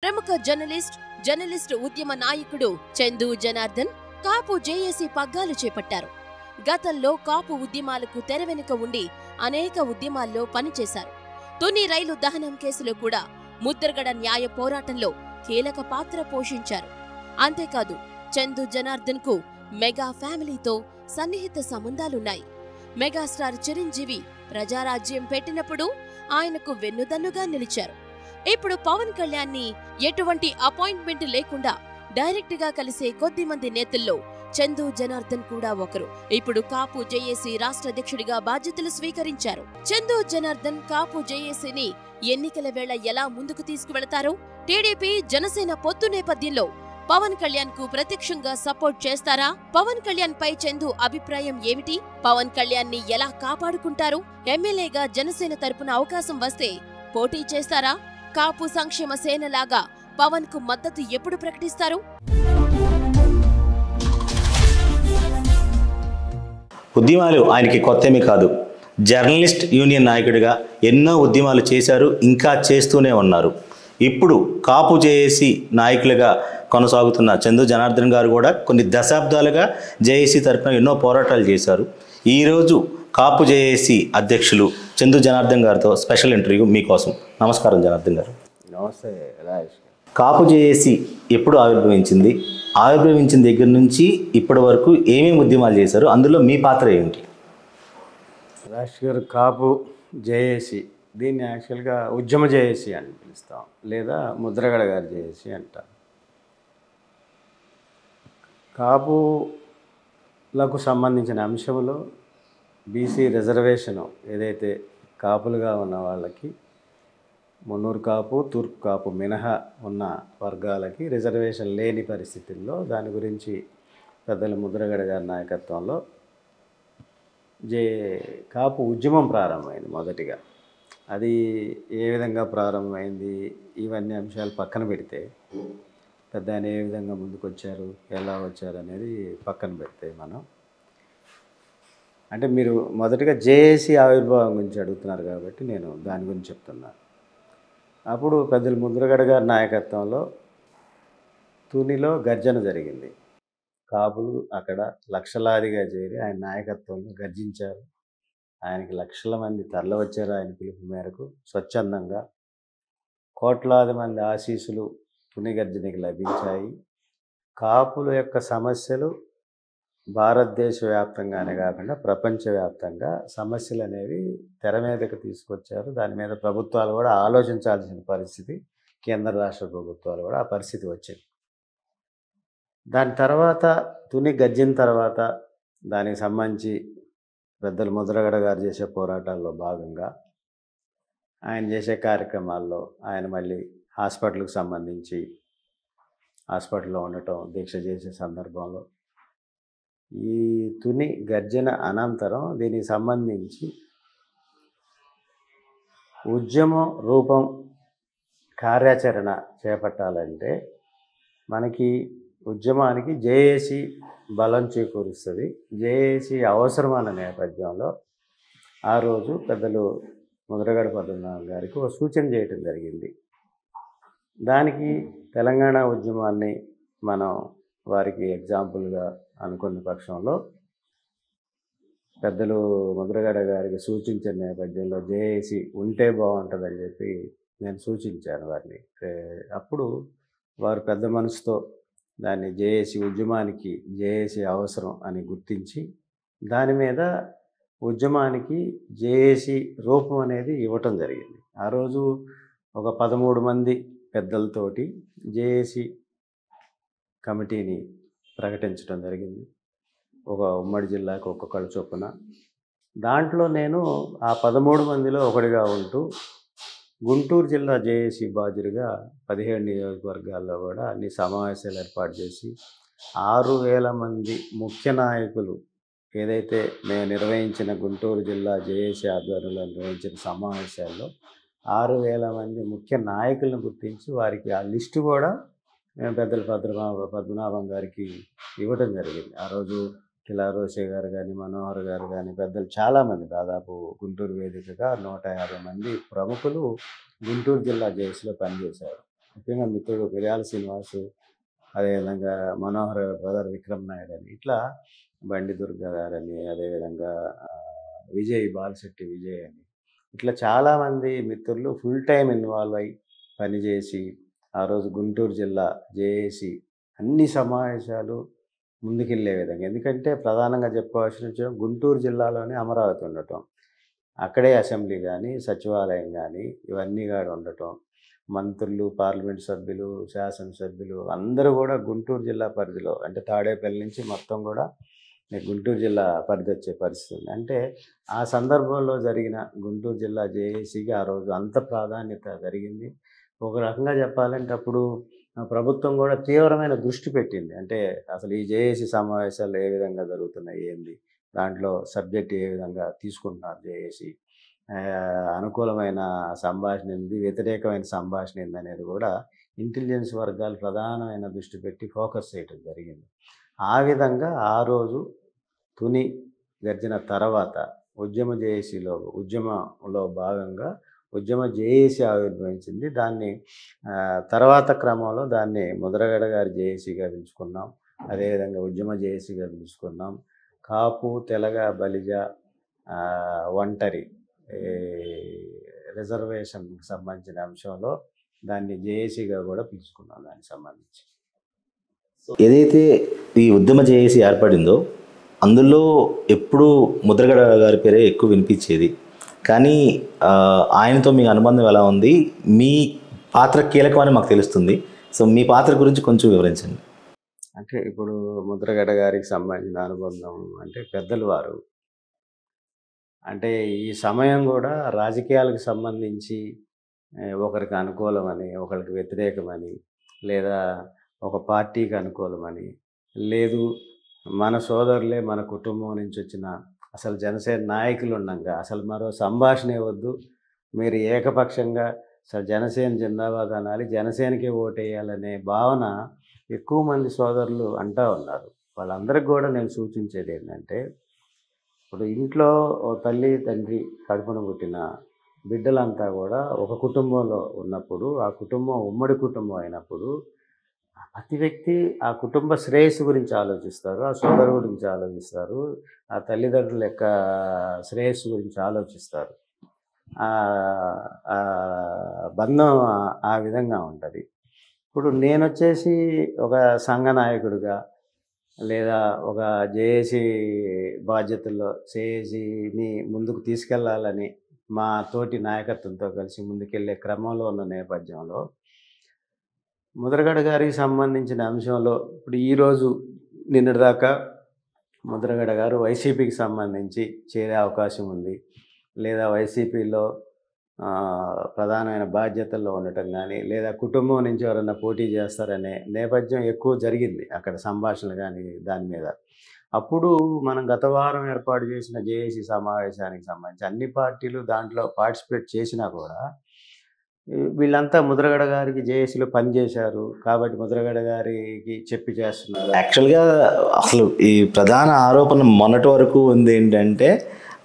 ప్రముఖ జర్నలిస్ట్ ఉద్యమ నాయకుడు చందు జనార్దన్ కాపు జేఏసీ పగ్గాలు చేపట్టారు. గతంలో కాపు ఉద్యమాలకు తెరవెనుక ఉండి అనేక ఉద్యమాల్లో పనిచేశారు. తుని రైలు దహనం కేసులో కూడా ముద్రగడ న్యాయ పోరాటంలో కీలక పాత్ర పోషించారు. అంతేకాదు చందు జనార్దన్ కు మెగా ఫ్యామిలీతో సన్నిహిత సంబంధాలున్నాయి. మెగాస్టార్ చిరంజీవి ప్రజారాజ్యం పెట్టినప్పుడు ఆయనకు వెన్నుదన్నుగా నిలిచారు. ఇప్పుడు పవన్ కళ్యాణ్ ని ఎటువంటి అపాయింట్మెంట్ లేకుండా డైరెక్ట్ గా కలిసే కొద్ది మంది నేతల్లో చందు జనార్దన్ కూడా ఒకరు. ఇప్పుడు కాపు జేఏసీ రాష్ట్ర అధ్యక్షుడిగా బాధ్యతలు స్వీకరించారు. చందు జనార్దన్ కాపు జేఏసీని ఎన్నికల వేళ ఎలా ముందుకు తీసుకువెళతారు? టీడీపీ జనసేన పొత్తు నేపథ్యంలో పవన్ కళ్యాణ్ కు ప్రత్యక్షంగా సపోర్ట్ చేస్తారా? పవన్ కళ్యాణ్ పై చందు అభిప్రాయం ఏమిటి? పవన్ కళ్యాణ్ ని ఎలా కాపాడుకుంటారు? ఎమ్మెల్యేగా జనసేన తరపున అవకాశం వస్తే పోటీ చేస్తారా? కాపు సంక్షేమ సేనలాగా పవన్ కు మద్దతు ఎప్పుడు ప్రకటిస్తారు? ఉద్యమాలు ఆయనకి కొత్తేమీ కాదు. జర్నలిస్ట్ యూనియన్ నాయకుడిగా ఎన్నో ఉద్యమాలు చేశారు, ఇంకా చేస్తూనే ఉన్నారు. ఇప్పుడు కాపు జేఏసీ నాయకులుగా కొనసాగుతున్న చందు జనార్దన్ గారు కూడా కొన్ని దశాబ్దాలుగా జేఏసీ తరఫున ఎన్నో పోరాటాలు చేశారు. ఈరోజు కాపు జేఏసీ అధ్యక్షులు చందు జనార్దన్ గారితో స్పెషల్ ఇంటర్వ్యూ మీకోసం. నమస్కారం జనార్దన్ గారు. నమస్తే రాజేష్. కాపు జేఏసీ ఎప్పుడు ఆవిర్భవించింది? ఆవిర్భవించిన దగ్గర నుంచి ఇప్పటి వరకు ఏమేమి ఉద్యమాలు చేశారు? అందులో మీ పాత్ర ఏమిటి? రాజేష్ గారు, కాపు జేఏసీ దీన్ని యాక్చువల్గా ఉద్యమ జేఏసీ అని పిలుస్తాం, లేదా ముద్రగడ గారి జేఏసీ అంటాం. కాపులకు సంబంధించిన అంశంలో బీసీ రిజర్వేషను ఏదైతే కాపులుగా ఉన్న వాళ్ళకి మున్నూరు కాపు, తూర్పు కాపు మినహా ఉన్న వర్గాలకి రిజర్వేషన్ లేని పరిస్థితుల్లో దాని గురించి పెద్దల ముద్రగడ గారి నాయకత్వంలో కాపు ఉద్యమం ప్రారంభమైంది. మొదటిగా అది ఏ విధంగా ప్రారంభమైంది, ఇవన్నీ అంశాలు పక్కన పెడితే పెద్ద ఆయన ఏ విధంగా ముందుకు వచ్చారు, ఎలా వచ్చారు అనేది పక్కన పెడితే మనం అంటే మీరు మొదటగా జేఏసీ ఆవిర్భావం గురించి అడుగుతున్నారు కాబట్టి నేను దాని గురించి చెప్తున్నాను. అప్పుడు పెద్దల ముద్రగడ గారి నాయకత్వంలో తునిలో గర్జన జరిగింది. కాపులు అక్కడ లక్షలాదిగా చేరి ఆయన నాయకత్వంలో గర్జించారు. ఆయనకి లక్షల మంది తరలివచ్చారు. ఆయన పిలుపు మేరకు స్వచ్ఛందంగా కోట్లాది మంది ఆశీస్సులు తుని గర్జనకి లభించాయి. కాపుల యొక్క సమస్యలు భారతదేశ వ్యాప్తంగానే కాకుండా ప్రపంచవ్యాప్తంగా సమస్యలు అనేవి తెర మీదకి తీసుకొచ్చారు. దాని మీద ప్రభుత్వాలు కూడా ఆలోచించాల్సిన పరిస్థితి, కేంద్ర రాష్ట్ర ప్రభుత్వాలు కూడా ఆ పరిస్థితి వచ్చింది. దాని తర్వాత తుని గర్జన తర్వాత దానికి సంబంధించి పెద్దలు ముద్రగడ గారు చేసే పోరాటాల్లో భాగంగా ఆయన చేసే కార్యక్రమాల్లో ఆయన మళ్ళీ హాస్పిటల్కి సంబంధించి హాస్పిటల్లో ఉండటం, దీక్ష చేసే సందర్భంలో ఈ తుని గర్జన అనంతరం దీనికి సంబంధించి ఉద్యమ రూపం కార్యాచరణ చేపట్టాలంటే మనకి ఉద్యమానికి జేఏసీ బలం చేకూరుస్తుంది. జేఏసీ అవసరం అన్న నేపథ్యంలో ఆ రోజు పెద్దలు ముద్రగడ పద్మనాభం గారికి ఒక సూచన చేయటం జరిగింది. దానికి తెలంగాణ ఉద్యమాన్ని మనం వారికి ఎగ్జాంపుల్గా అనుకున్న పక్షంలో పెద్దలు ముద్రగడ గారికి సూచించిన నేపథ్యంలో జేఏసీ ఉంటే బాగుంటుందని చెప్పి నేను సూచించాను వారిని. అప్పుడు వారు పెద్ద మనసుతో దాన్ని జేఏసీ ఉద్యమానికి జేఏసీ అవసరం అని గుర్తించి దాని మీద ఉద్యమానికి జేఏసీ రూపం అనేది ఇవ్వటం జరిగింది. ఆ రోజు ఒక 13 మంది పెద్దలతోటి జేఏసీ కమిటీని ప్రకటించడం జరిగింది. ఒక ఉమ్మడి జిల్లాకు ఒక్కొక్కళ్ళ చొప్పున. దాంట్లో నేను ఆ 13 మందిలో ఒకటిగా ఉంటూ గుంటూరు జిల్లా జేఏసీ బాధ్యుడిగా 17 నియోజకవర్గాల్లో కూడా అన్ని సమావేశాలు ఏర్పాటు చేసి 6,000 మంది ముఖ్య నాయకులు ఏదైతే మేము నిర్వహించిన గుంటూరు జిల్లా జేఏసీ ఆధ్వర్యంలో నిర్వహించిన సమావేశాల్లో 6,000 మంది ముఖ్య నాయకులను గుర్తించి వారికి ఆ లిస్టు కూడా మేము పెద్దల పద్మనాభం గారికి ఇవ్వడం జరిగింది. ఆ రోజు కిలా రోసే గారు కానీ, మనోహర్ గారు కానీ, పెద్దలు చాలామంది, దాదాపు గుంటూరు వేదికగా 150 మంది ప్రముఖులు గుంటూరు జిల్లా జేఏసీలో పనిచేశారు. ముఖ్యంగా మిత్రుడు పెరియాల శ్రీనివాసు, అదేవిధంగా మనోహర్ బ్రదర్ విక్రమ్ నాయుడు అని, ఇట్లా బండి దుర్గా గారని, అదేవిధంగా బాలశెట్టి విజయ్ అని, ఇట్లా చాలామంది మిత్రులు ఫుల్ టైం ఇన్వాల్వ్ అయ్యి పనిచేసి ఆ రోజు గుంటూరు జిల్లా జేఏసీ అన్ని సమావేశాలు ముందుకెళ్ళే విధంగా, ఎందుకంటే ప్రధానంగా చెప్పుకోవాల్సిన విషయం గుంటూరు జిల్లాలోనే అమరావతి ఉండటం, అక్కడే అసెంబ్లీ కానీ సచివాలయం కానీ ఇవన్నీ కూడా ఉండటం, మంత్రులు, పార్లమెంట్ సభ్యులు, శాసనసభ్యులు అందరూ కూడా గుంటూరు జిల్లా పరిధిలో, అంటే తాడేపల్లి నుంచి మొత్తం కూడా గుంటూరు జిల్లా పరిధి వచ్చే పరిస్థితి ఉంది. అంటే ఆ సందర్భంలో జరిగిన గుంటూరు జిల్లా జేఏసీకి ఆ రోజు అంత ప్రాధాన్యత జరిగింది. ఒక రకంగా చెప్పాలంటే అప్పుడు ప్రభుత్వం కూడా తీవ్రమైన దృష్టి పెట్టింది. అంటే అసలు ఈ జేఏసీ సమావేశాలు ఏ విధంగా జరుగుతున్నాయి, ఏంది, దాంట్లో సబ్జెక్ట్ ఏ విధంగా తీసుకుంటున్నారు జేఏసీ, అనుకూలమైన సంభాషణ ఏంది, వ్యతిరేకమైన సంభాషణ ఏంది అనేది కూడా ఇంటెలిజెన్స్ వర్గాలు ప్రధానమైన దృష్టి పెట్టి ఫోకస్ చేయడం జరిగింది. ఆ విధంగా ఆ రోజు తుని గర్జన తర్వాత ఉద్యమంలో భాగంగా ఉద్యమ జేఏసీ ఆవిర్భవించింది. దాన్ని తర్వాత క్రమంలో దాన్ని ముద్రగడ గారి జేఏసీగా పిలుచుకున్నాం, అదేవిధంగా ఉద్యమ జేఏసీగా పిలుచుకున్నాం. కాపు, తెలగ, బలిజ, ఒంటరి రిజర్వేషన్కి సంబంధించిన అంశంలో దాన్ని జేఏసీగా కూడా పిలుచుకున్నాం. దానికి సంబంధించి ఏదైతే ఈ ఉద్యమ జేఏసీ ఏర్పడిందో అందులో ఎప్పుడూ ముద్రగడ గారి పేరే ఎక్కువ వినిపించేది. కానీ ఆయనతో మీ అనుబంధం ఎలా ఉంది? మీ పాత్ర కీలకమని మాకు తెలుస్తుంది. సో మీ పాత్ర గురించి కొంచెం వివరించండి. అంటే ఇప్పుడు ముద్రగడ గారికి సంబంధించిన అనుబంధం అంటే పెద్దలు వారు, అంటే ఈ సమయం కూడా రాజకీయాలకు సంబంధించి ఒకరికి అనుకూలమని, ఒకరికి వ్యతిరేకమని, లేదా ఒక పార్టీకి అనుకూలమని లేదు, మన సోదరులే మన కుటుంబం నుంచి వచ్చిన అసలు జనసేన నాయకులు ఉండగా అసలు మరో సంభాషణ వద్దు, మీరు ఏకపక్షంగా అసలు జనసేన జిందాబాద్ అనాలి, జనసేనకే ఓటేయాలనే భావన ఎక్కువ మంది సోదరులు అంటూ ఉన్నారు. వాళ్ళందరికీ కూడా నేను సూచించేది ఏంటంటే, ఇప్పుడు ఇంట్లో ఓ తల్లి తండ్రి కడుపున పుట్టిన బిడ్డలంతా కూడా ఒక కుటుంబంలో ఉన్నప్పుడు, ఆ కుటుంబం ఉమ్మడి కుటుంబం అయినప్పుడు ప్రతి వ్యక్తి ఆ కుటుంబ శ్రేయస్సు గురించి ఆలోచిస్తారు, ఆ సోదరు గురించి ఆలోచిస్తారు, ఆ తల్లిదండ్రుల యొక్క శ్రేయస్సు గురించి ఆలోచిస్తారు. బంధం ఆ విధంగా ఉంటుంది. ఇప్పుడు నేను వచ్చేసి ఒక సంఘ నాయకుడిగా లేదా ఒక జేఏసీ బాధ్యతల్లో జేఏసీని ముందుకు తీసుకెళ్లాలని మా తోటి నాయకత్వంతో కలిసి ముందుకెళ్లే క్రమంలో ఉన్న నేపథ్యంలో ముద్రగడ గారికి సంబంధించిన అంశంలో ఇప్పుడు ఈరోజు నిన్నటిదాకా ముద్రగడ గారు వైసీపీకి సంబంధించి చేరే అవకాశం ఉంది, లేదా వైసీపీలో ప్రధానమైన బాధ్యతల్లో ఉండటం కానీ, లేదా కుటుంబం నుంచి ఎవరైనా పోటీ చేస్తారనే నేపథ్యం ఎక్కువ జరిగింది అక్కడ సంభాషణలు కానీ దాని మీద. అప్పుడు మనం గత వారం ఏర్పాటు చేసిన జేఏసీ సమావేశానికి సంబంధించి అన్ని పార్టీలు దాంట్లో పార్టిసిపేట్ చేసినా కూడా వీళ్ళంతా ముద్రగడ గారికి జేఏసీలో పనిచేశారు కాబట్టి ముద్రగడ గారికి చెప్పి చేస్తున్నారు. యాక్చువల్గా అసలు ఈ ప్రధాన ఆరోపణ మొన్నటి వరకు ఉంది ఏంటంటే,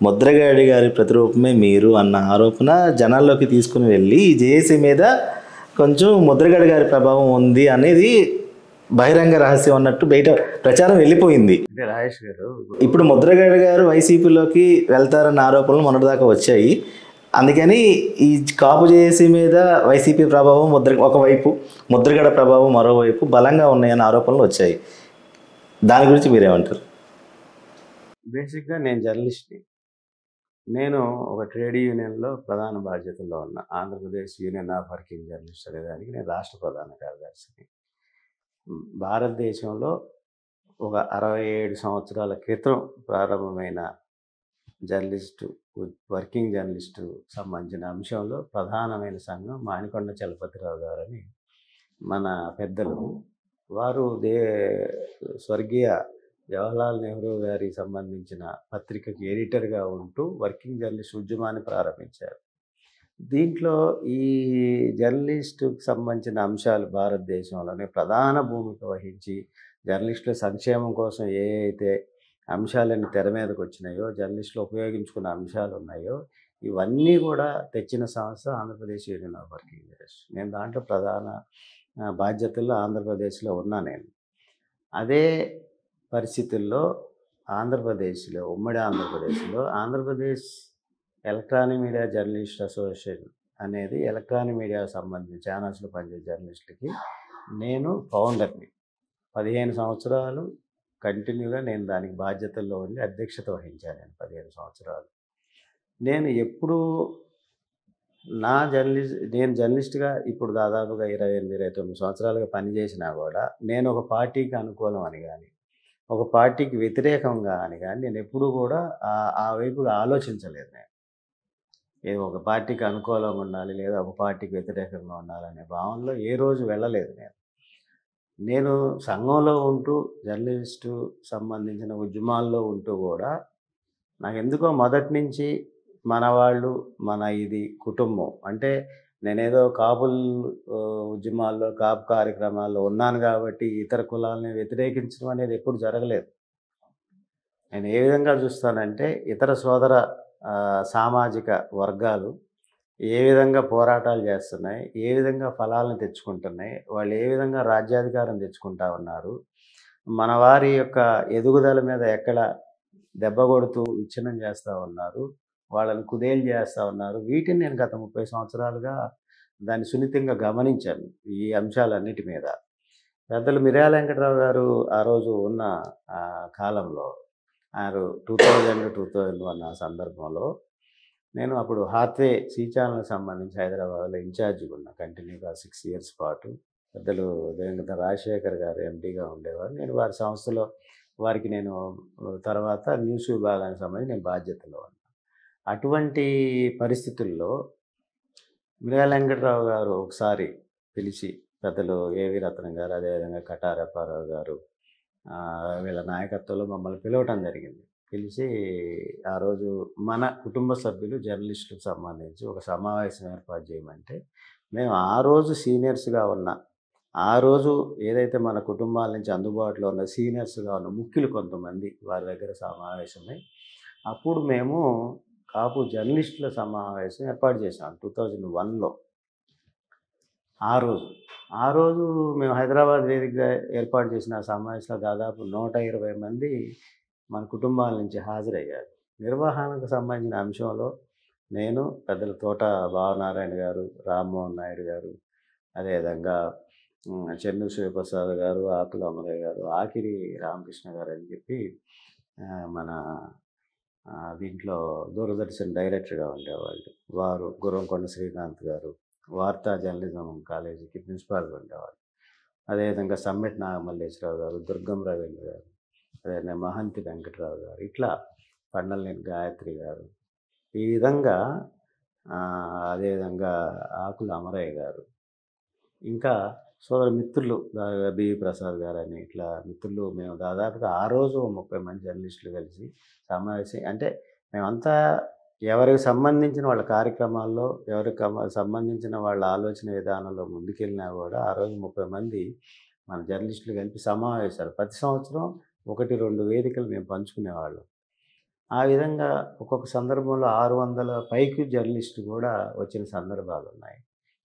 ముద్రగడ గారి ప్రతిరూపమే మీరు అన్న ఆరోపణ జనాల్లోకి తీసుకుని వెళ్ళి ఈ జేఏసీ మీద కొంచెం ముద్రగడ గారి ప్రభావం ఉంది అనేది బహిరంగ రహస్యం అన్నట్టు బయట ప్రచారం వెళ్ళిపోయింది. అంటే రాజేష్ గారు, ఇప్పుడు ముద్రగడ గారు వైసీపీలోకి వెళ్తారన్న ఆరోపణలు మొన్నటిదాకా వచ్చాయి. అందుకని ఈ కాపు జేఏసీ మీద వైసీపీ ప్రభావం ఒకవైపు, ముద్రగడ ప్రభావం మరోవైపు బలంగా ఉన్నాయన్న ఆరోపణలు వచ్చాయి. దాని గురించి మీరేమంటారు? బేసిక్గా నేను జర్నలిస్ట్ని. నేను ఒక ట్రేడ్ యూనియన్లో ప్రధాన బాధ్యతల్లో ఉన్న Andhra Pradesh union of working journalist అనేదానికి నేను రాష్ట్ర ప్రధాన కార్యదర్శిని. భారతదేశంలో ఒక 67 సంవత్సరాల క్రితం ప్రారంభమైన వర్కింగ్ జర్నలిస్టు సంబంధించిన అంశంలో ప్రధానమైన సంఘం మాణికొండ చలపతిరావు గారని మన పెద్దలు, వారు స్వర్గీయ జవహర్లాల్ నెహ్రూ గారికి సంబంధించిన పత్రికకి ఎడిటర్గా ఉంటూ వర్కింగ్ జర్నలిస్ట్ ఉద్యమాన్ని ప్రారంభించారు. దీంట్లో ఈ జర్నలిస్టుకు సంబంధించిన అంశాలు భారతదేశంలోనే ప్రధాన భూమిక వహించి జర్నలిస్టుల సంక్షేమం కోసం ఏ అయితే అంశాలన్నీ తెర మీదకి వచ్చినాయో, జర్నలిస్టులు ఉపయోగించుకున్న అంశాలు ఉన్నాయో, ఇవన్నీ కూడా తెచ్చిన సంస్థ Andhra Pradesh union of working leaders. నేను దాంట్లో ప్రధాన బాధ్యతల్లో ఆంధ్రప్రదేశ్లో ఉన్నా నేను. అదే పరిస్థితుల్లో ఆంధ్రప్రదేశ్లో, ఉమ్మడి ఆంధ్రప్రదేశ్లో Andhra Pradesh electronic media journalist association అనేది ఎలక్ట్రానిక్ మీడియాకు సంబంధించిన ఛానల్స్లో పనిచేసే జర్నలిస్టులకి నేను ఫౌండర్ని. 15 సంవత్సరాలు కంటిన్యూగా నేను దానికి బాధ్యతల్లో ఉండి అధ్యక్షత వహించాను. నేను 15 సంవత్సరాలు. నేను ఎప్పుడూ నేను జర్నలిస్ట్గా ఇప్పుడు దాదాపుగా 28, 29 సంవత్సరాలుగా పనిచేసినా కూడా నేను ఒక పార్టీకి అనుకూలం అని కానీ, ఒక పార్టీకి వ్యతిరేకంగా అని కానీ నేను ఎప్పుడూ కూడా ఆ వైపుగా ఆలోచించలేదు. నేను ఏదో ఒక పార్టీకి అనుకూలంగా ఉండాలి లేదా ఒక పార్టీకి వ్యతిరేకంగా ఉండాలనే భావనలో ఏ రోజు వెళ్ళలేదు. నేను సంఘంలో ఉంటూ జర్నలిస్టు సంబంధించిన ఉద్యమాల్లో ఉంటూ కూడా నాకు ఎందుకో మొదటి నుంచి మన వాళ్ళు, మన ఇది కుటుంబం అంటే నేనేదో కాపుల ఉద్యమాల్లో, కాపు కార్యక్రమాల్లో ఉన్నాను కాబట్టి ఇతర కులాలని వ్యతిరేకించడం అనేది ఎప్పుడు జరగలేదు. నేను ఏ విధంగా చూస్తానంటే ఇతర సోదర సామాజిక వర్గాలు ఏ విధంగా పోరాటాలు చేస్తున్నాయి, ఏ విధంగా ఫలాలను తెచ్చుకుంటున్నాయి, వాళ్ళు ఏ విధంగా రాజ్యాధికారం తెచ్చుకుంటా ఉన్నారు, మన వారి యొక్క ఎదుగుదల మీద ఎక్కడ దెబ్బ కొడుతూ విచ్ఛిన్నం చేస్తూ ఉన్నారు, వాళ్ళని కుదేలు చేస్తూ ఉన్నారు. వీటిని నేను గత 30 సంవత్సరాలుగా దాన్ని సున్నితంగా గమనించాను. ఈ అంశాలన్నిటి మీద పెద్దలు మిర్యాల వెంకటరావు గారు ఆ రోజు ఉన్న కాలంలో 2000-2001 ఆ సందర్భంలో నేను అప్పుడు హాత్వే సి ఛానల్కి సంబంధించి హైదరాబాద్లో ఇన్ఛార్జిగా ఉన్నా కంటిన్యూగా 6 ఇయర్స్ పాటు. పెద్దలు దేవేంద్ర రాజశేఖర్ గారు ఎండీగా ఉండేవారు. నేను వారి సంస్థలో వారికి నేను తర్వాత న్యూస్ విభాగానికి సంబంధించి నేను బాధ్యతలో ఉన్నా. అటువంటి పరిస్థితుల్లో మిర్యాల వెంకటరావు గారు ఒకసారి పిలిచి పెద్దలు ఏవి రత్నం గారు, అదేవిధంగా కటారప్పారావు గారు వీళ్ళ నాయకత్వంలో మమ్మల్ని పిలవటం జరిగింది. పిలిచి ఆ రోజు మన కుటుంబ సభ్యులు జర్నలిస్టులకు సంబంధించి ఒక సమావేశం ఏర్పాటు చేయమంటే మేము ఆ రోజు సీనియర్స్గా ఉన్న, ఆ రోజు ఏదైతే మన కుటుంబాల నుంచి అందుబాటులో ఉన్న సీనియర్స్గా ఉన్న ముఖ్యులు కొంతమంది వారి దగ్గర సమావేశమై అప్పుడు మేము కాపు జర్నలిస్టుల సమావేశం ఏర్పాటు చేసాం 2001లో. ఆ రోజు మేము హైదరాబాద్ వేదికగా ఏర్పాటు చేసిన సమావేశంలో దాదాపు 120 మంది మన కుటుంబాల నుంచి హాజరయ్యారు. నిర్వహణకు సంబంధించిన అంశంలో నేను, పెద్దల తోట భావనారాయణ గారు, రామ్మోహన్ నాయుడు గారు, అదేవిధంగా చెన్ను శివప్రసాద్ గారు, ఆకుల అమరయ్య గారు, ఆకిరి రామకృష్ణ గారు అని చెప్పి మన దీంట్లో దూరదర్శన్ డైరెక్టర్గా ఉండేవాళ్ళు వారు, గుర్రంకొండ శ్రీకాంత్ గారు, వార్తా జర్నలిజం కాలేజీకి ప్రిన్సిపాల్గా ఉండేవాళ్ళు, అదేవిధంగా సమ్మెట్ నాగమల్లేశ్వరరావు గారు, దుర్గం రవీంద్ర గారు, అదేవిధంగా మహంతి వెంకటరావు గారు, ఇట్లా పండలనేని గాయత్రి గారు, ఈ విధంగా అదేవిధంగా ఆకుల అమరయ్య గారు, ఇంకా సోదర మిత్రులు బివి ప్రసాద్ గారు అని ఇట్లా మిత్రులు మేము దాదాపుగా ఆ రోజు 30 మంది జర్నలిస్టులు కలిసి సమావేశం. అంటే మేమంతా ఎవరికి సంబంధించిన వాళ్ళ కార్యక్రమాల్లో, ఎవరికి సంబంధించిన వాళ్ళ ఆలోచన విధానంలో ముందుకెళ్ళినా కూడా ఆ రోజు 30 మంది మన జర్నలిస్టులు కలిపి సమావేశాలు ప్రతి సంవత్సరం 1-2 వేదికలు మేము పంచుకునేవాళ్ళం. ఆ విధంగా ఒక్కొక్క సందర్భంలో 600 పైకి జర్నలిస్టు కూడా వచ్చిన సందర్భాలు ఉన్నాయి.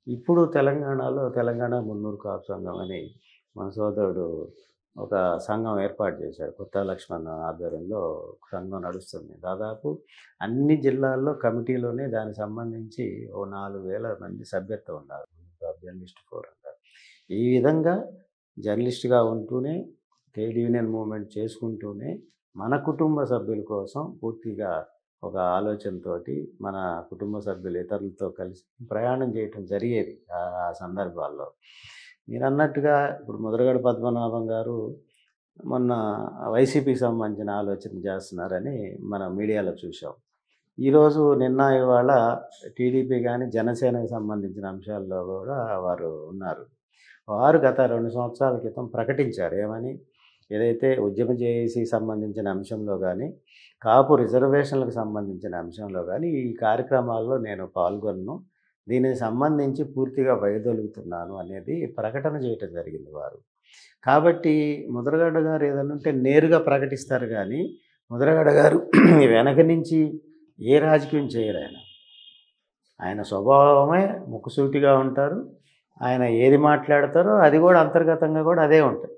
ఇప్పుడు తెలంగాణలో తెలంగాణ మున్నూరు కాపు సంఘం అని మన సోదరుడు ఒక సంఘం ఏర్పాటు చేశాడు. కొత్త లక్ష్మణ్ ఆధ్వర్యంలో సంఘం నడుస్తుంది. దాదాపు అన్ని జిల్లాల్లో కమిటీలోనే దానికి సంబంధించి 4,000 మంది సభ్యత్వం ఉన్నారు. జర్నలిస్ట్ ఫోరం అంటారు. ఈ విధంగా జర్నలిస్ట్గా ఉంటూనే ట్రేడ్ యూనియన్ మూవ్మెంట్ చేసుకుంటూనే మన కుటుంబ సభ్యుల కోసం పూర్తిగా ఒక ఆలోచనతోటి మన కుటుంబ సభ్యులు ఇతరులతో కలిసి ప్రయాణం చేయటం జరిగేది ఆ సందర్భాల్లో. మీరు అన్నట్టుగా ఇప్పుడు ముద్రగడ పద్మనాభం గారు మొన్న వైసీపీకి సంబంధించిన ఆలోచన చేస్తున్నారని మనం మీడియాలో చూసాం. ఈరోజు ఇవాళ టీడీపీ కానీ జనసేనకు సంబంధించిన అంశాల్లో కూడా వారు ఉన్నారు. వారు గత 2 సంవత్సరాల క్రితం ప్రకటించారు ఏమని, ఏదైతే ఉద్యమ జేఏసీకి సంబంధించిన అంశంలో కానీ, కాపు రిజర్వేషన్లకు సంబంధించిన అంశంలో కానీ ఈ కార్యక్రమాల్లో నేను పాల్గొనను, దీనికి సంబంధించి పూర్తిగా వైదొలుగుతున్నాను అనేది ప్రకటన చేయటం జరిగింది వారు. కాబట్టి ముద్రగడ గారు ఏదైనా ఉంటే నేరుగా ప్రకటిస్తారు కానీ ముద్రగడ గారు వెనక నుంచి ఏ రాజకీయం చేయరు. ఆయన ఆయన స్వభావమే ముక్కుసూటిగా ఉంటారు. ఆయన ఏది మాట్లాడతారో అది కూడా అంతర్గతంగా కూడా అదే ఉంటుంది.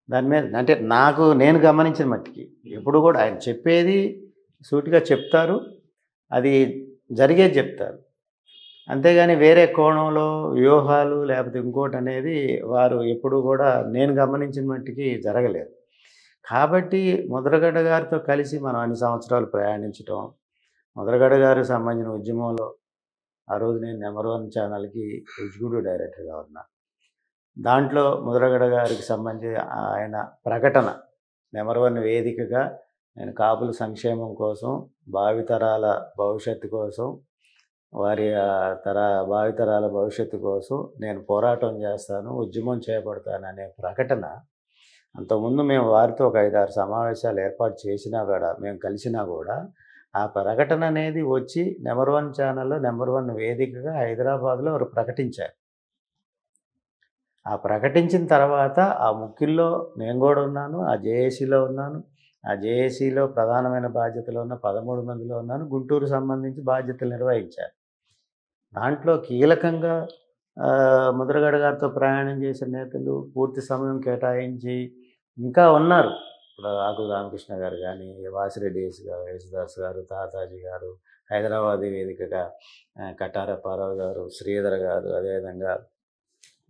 దాని మీద అంటే నేను గమనించిన మట్టికి ఎప్పుడు కూడా ఆయన చెప్పేది సూటిగా చెప్తారు, అది జరిగేది చెప్తారు. అంతేగాని వేరే కోణంలో వ్యూహాలు లేకపోతే ఇంకోటి అనేది వారు ఎప్పుడు కూడా నేను గమనించిన మట్టికి జరగలేదు. కాబట్టి ముద్రగడ గారితో కలిసి మనం అన్ని సంవత్సరాలు ప్రయాణించటం, ముద్రగడ గారికి సంబంధించిన ఉద్యమంలో ఆ రోజు నేను నెంబర్ 1 ఛానల్కి ఎగ్జిక్యూటివ్ డైరెక్టర్గా ఉన్నా. దాంట్లో ముద్రగడ గారికి సంబంధించి ఆయన ప్రకటన నెంబర్ 1 వేదికగా నేను కాపుల సంక్షేమం కోసం, భావితరాల భవిష్యత్తు కోసం, వారి భావితరాల భవిష్యత్తు కోసం నేను పోరాటం చేస్తాను, ఉద్యమం చేపడతాను అనే ప్రకటన అంతకుముందు మేము వారితో ఒక 5-6 సమావేశాలు ఏర్పాటు చేసినా కూడా, మేము కలిసినా కూడా ఆ ప్రకటన అనేది వచ్చి నెంబర్ 1 ఛానల్లో నెంబర్ 1 వేదికగా హైదరాబాద్లో వారు ప్రకటించారు. ఆ ప్రకటించిన తర్వాత ఆ ముఖ్యుల్లో నేను కూడా ఉన్నాను, ఆ జేఏసీలో ఉన్నాను. ఆ జేఏసీలో ప్రధానమైన బాధ్యతలో ఉన్న 13 మందిలో ఉన్నాను. గుంటూరు సంబంధించి బాధ్యతలు నిర్వహించాను. దాంట్లో కీలకంగా ముద్రగడ గారితో ప్రయాణం చేసిన నేతలు పూర్తి సమయం కేటాయించి ఇంకా ఉన్నారు. ఇప్పుడు ఆకుల రామకృష్ణ గారు కానీ, వాసిరెడ్డి యేసుదాస్ గారు, తాతాజీ గారు, హైదరాబాద్ వేదికగా కటార పారావు గారు, శ్రీధర్ గారు, అదేవిధంగా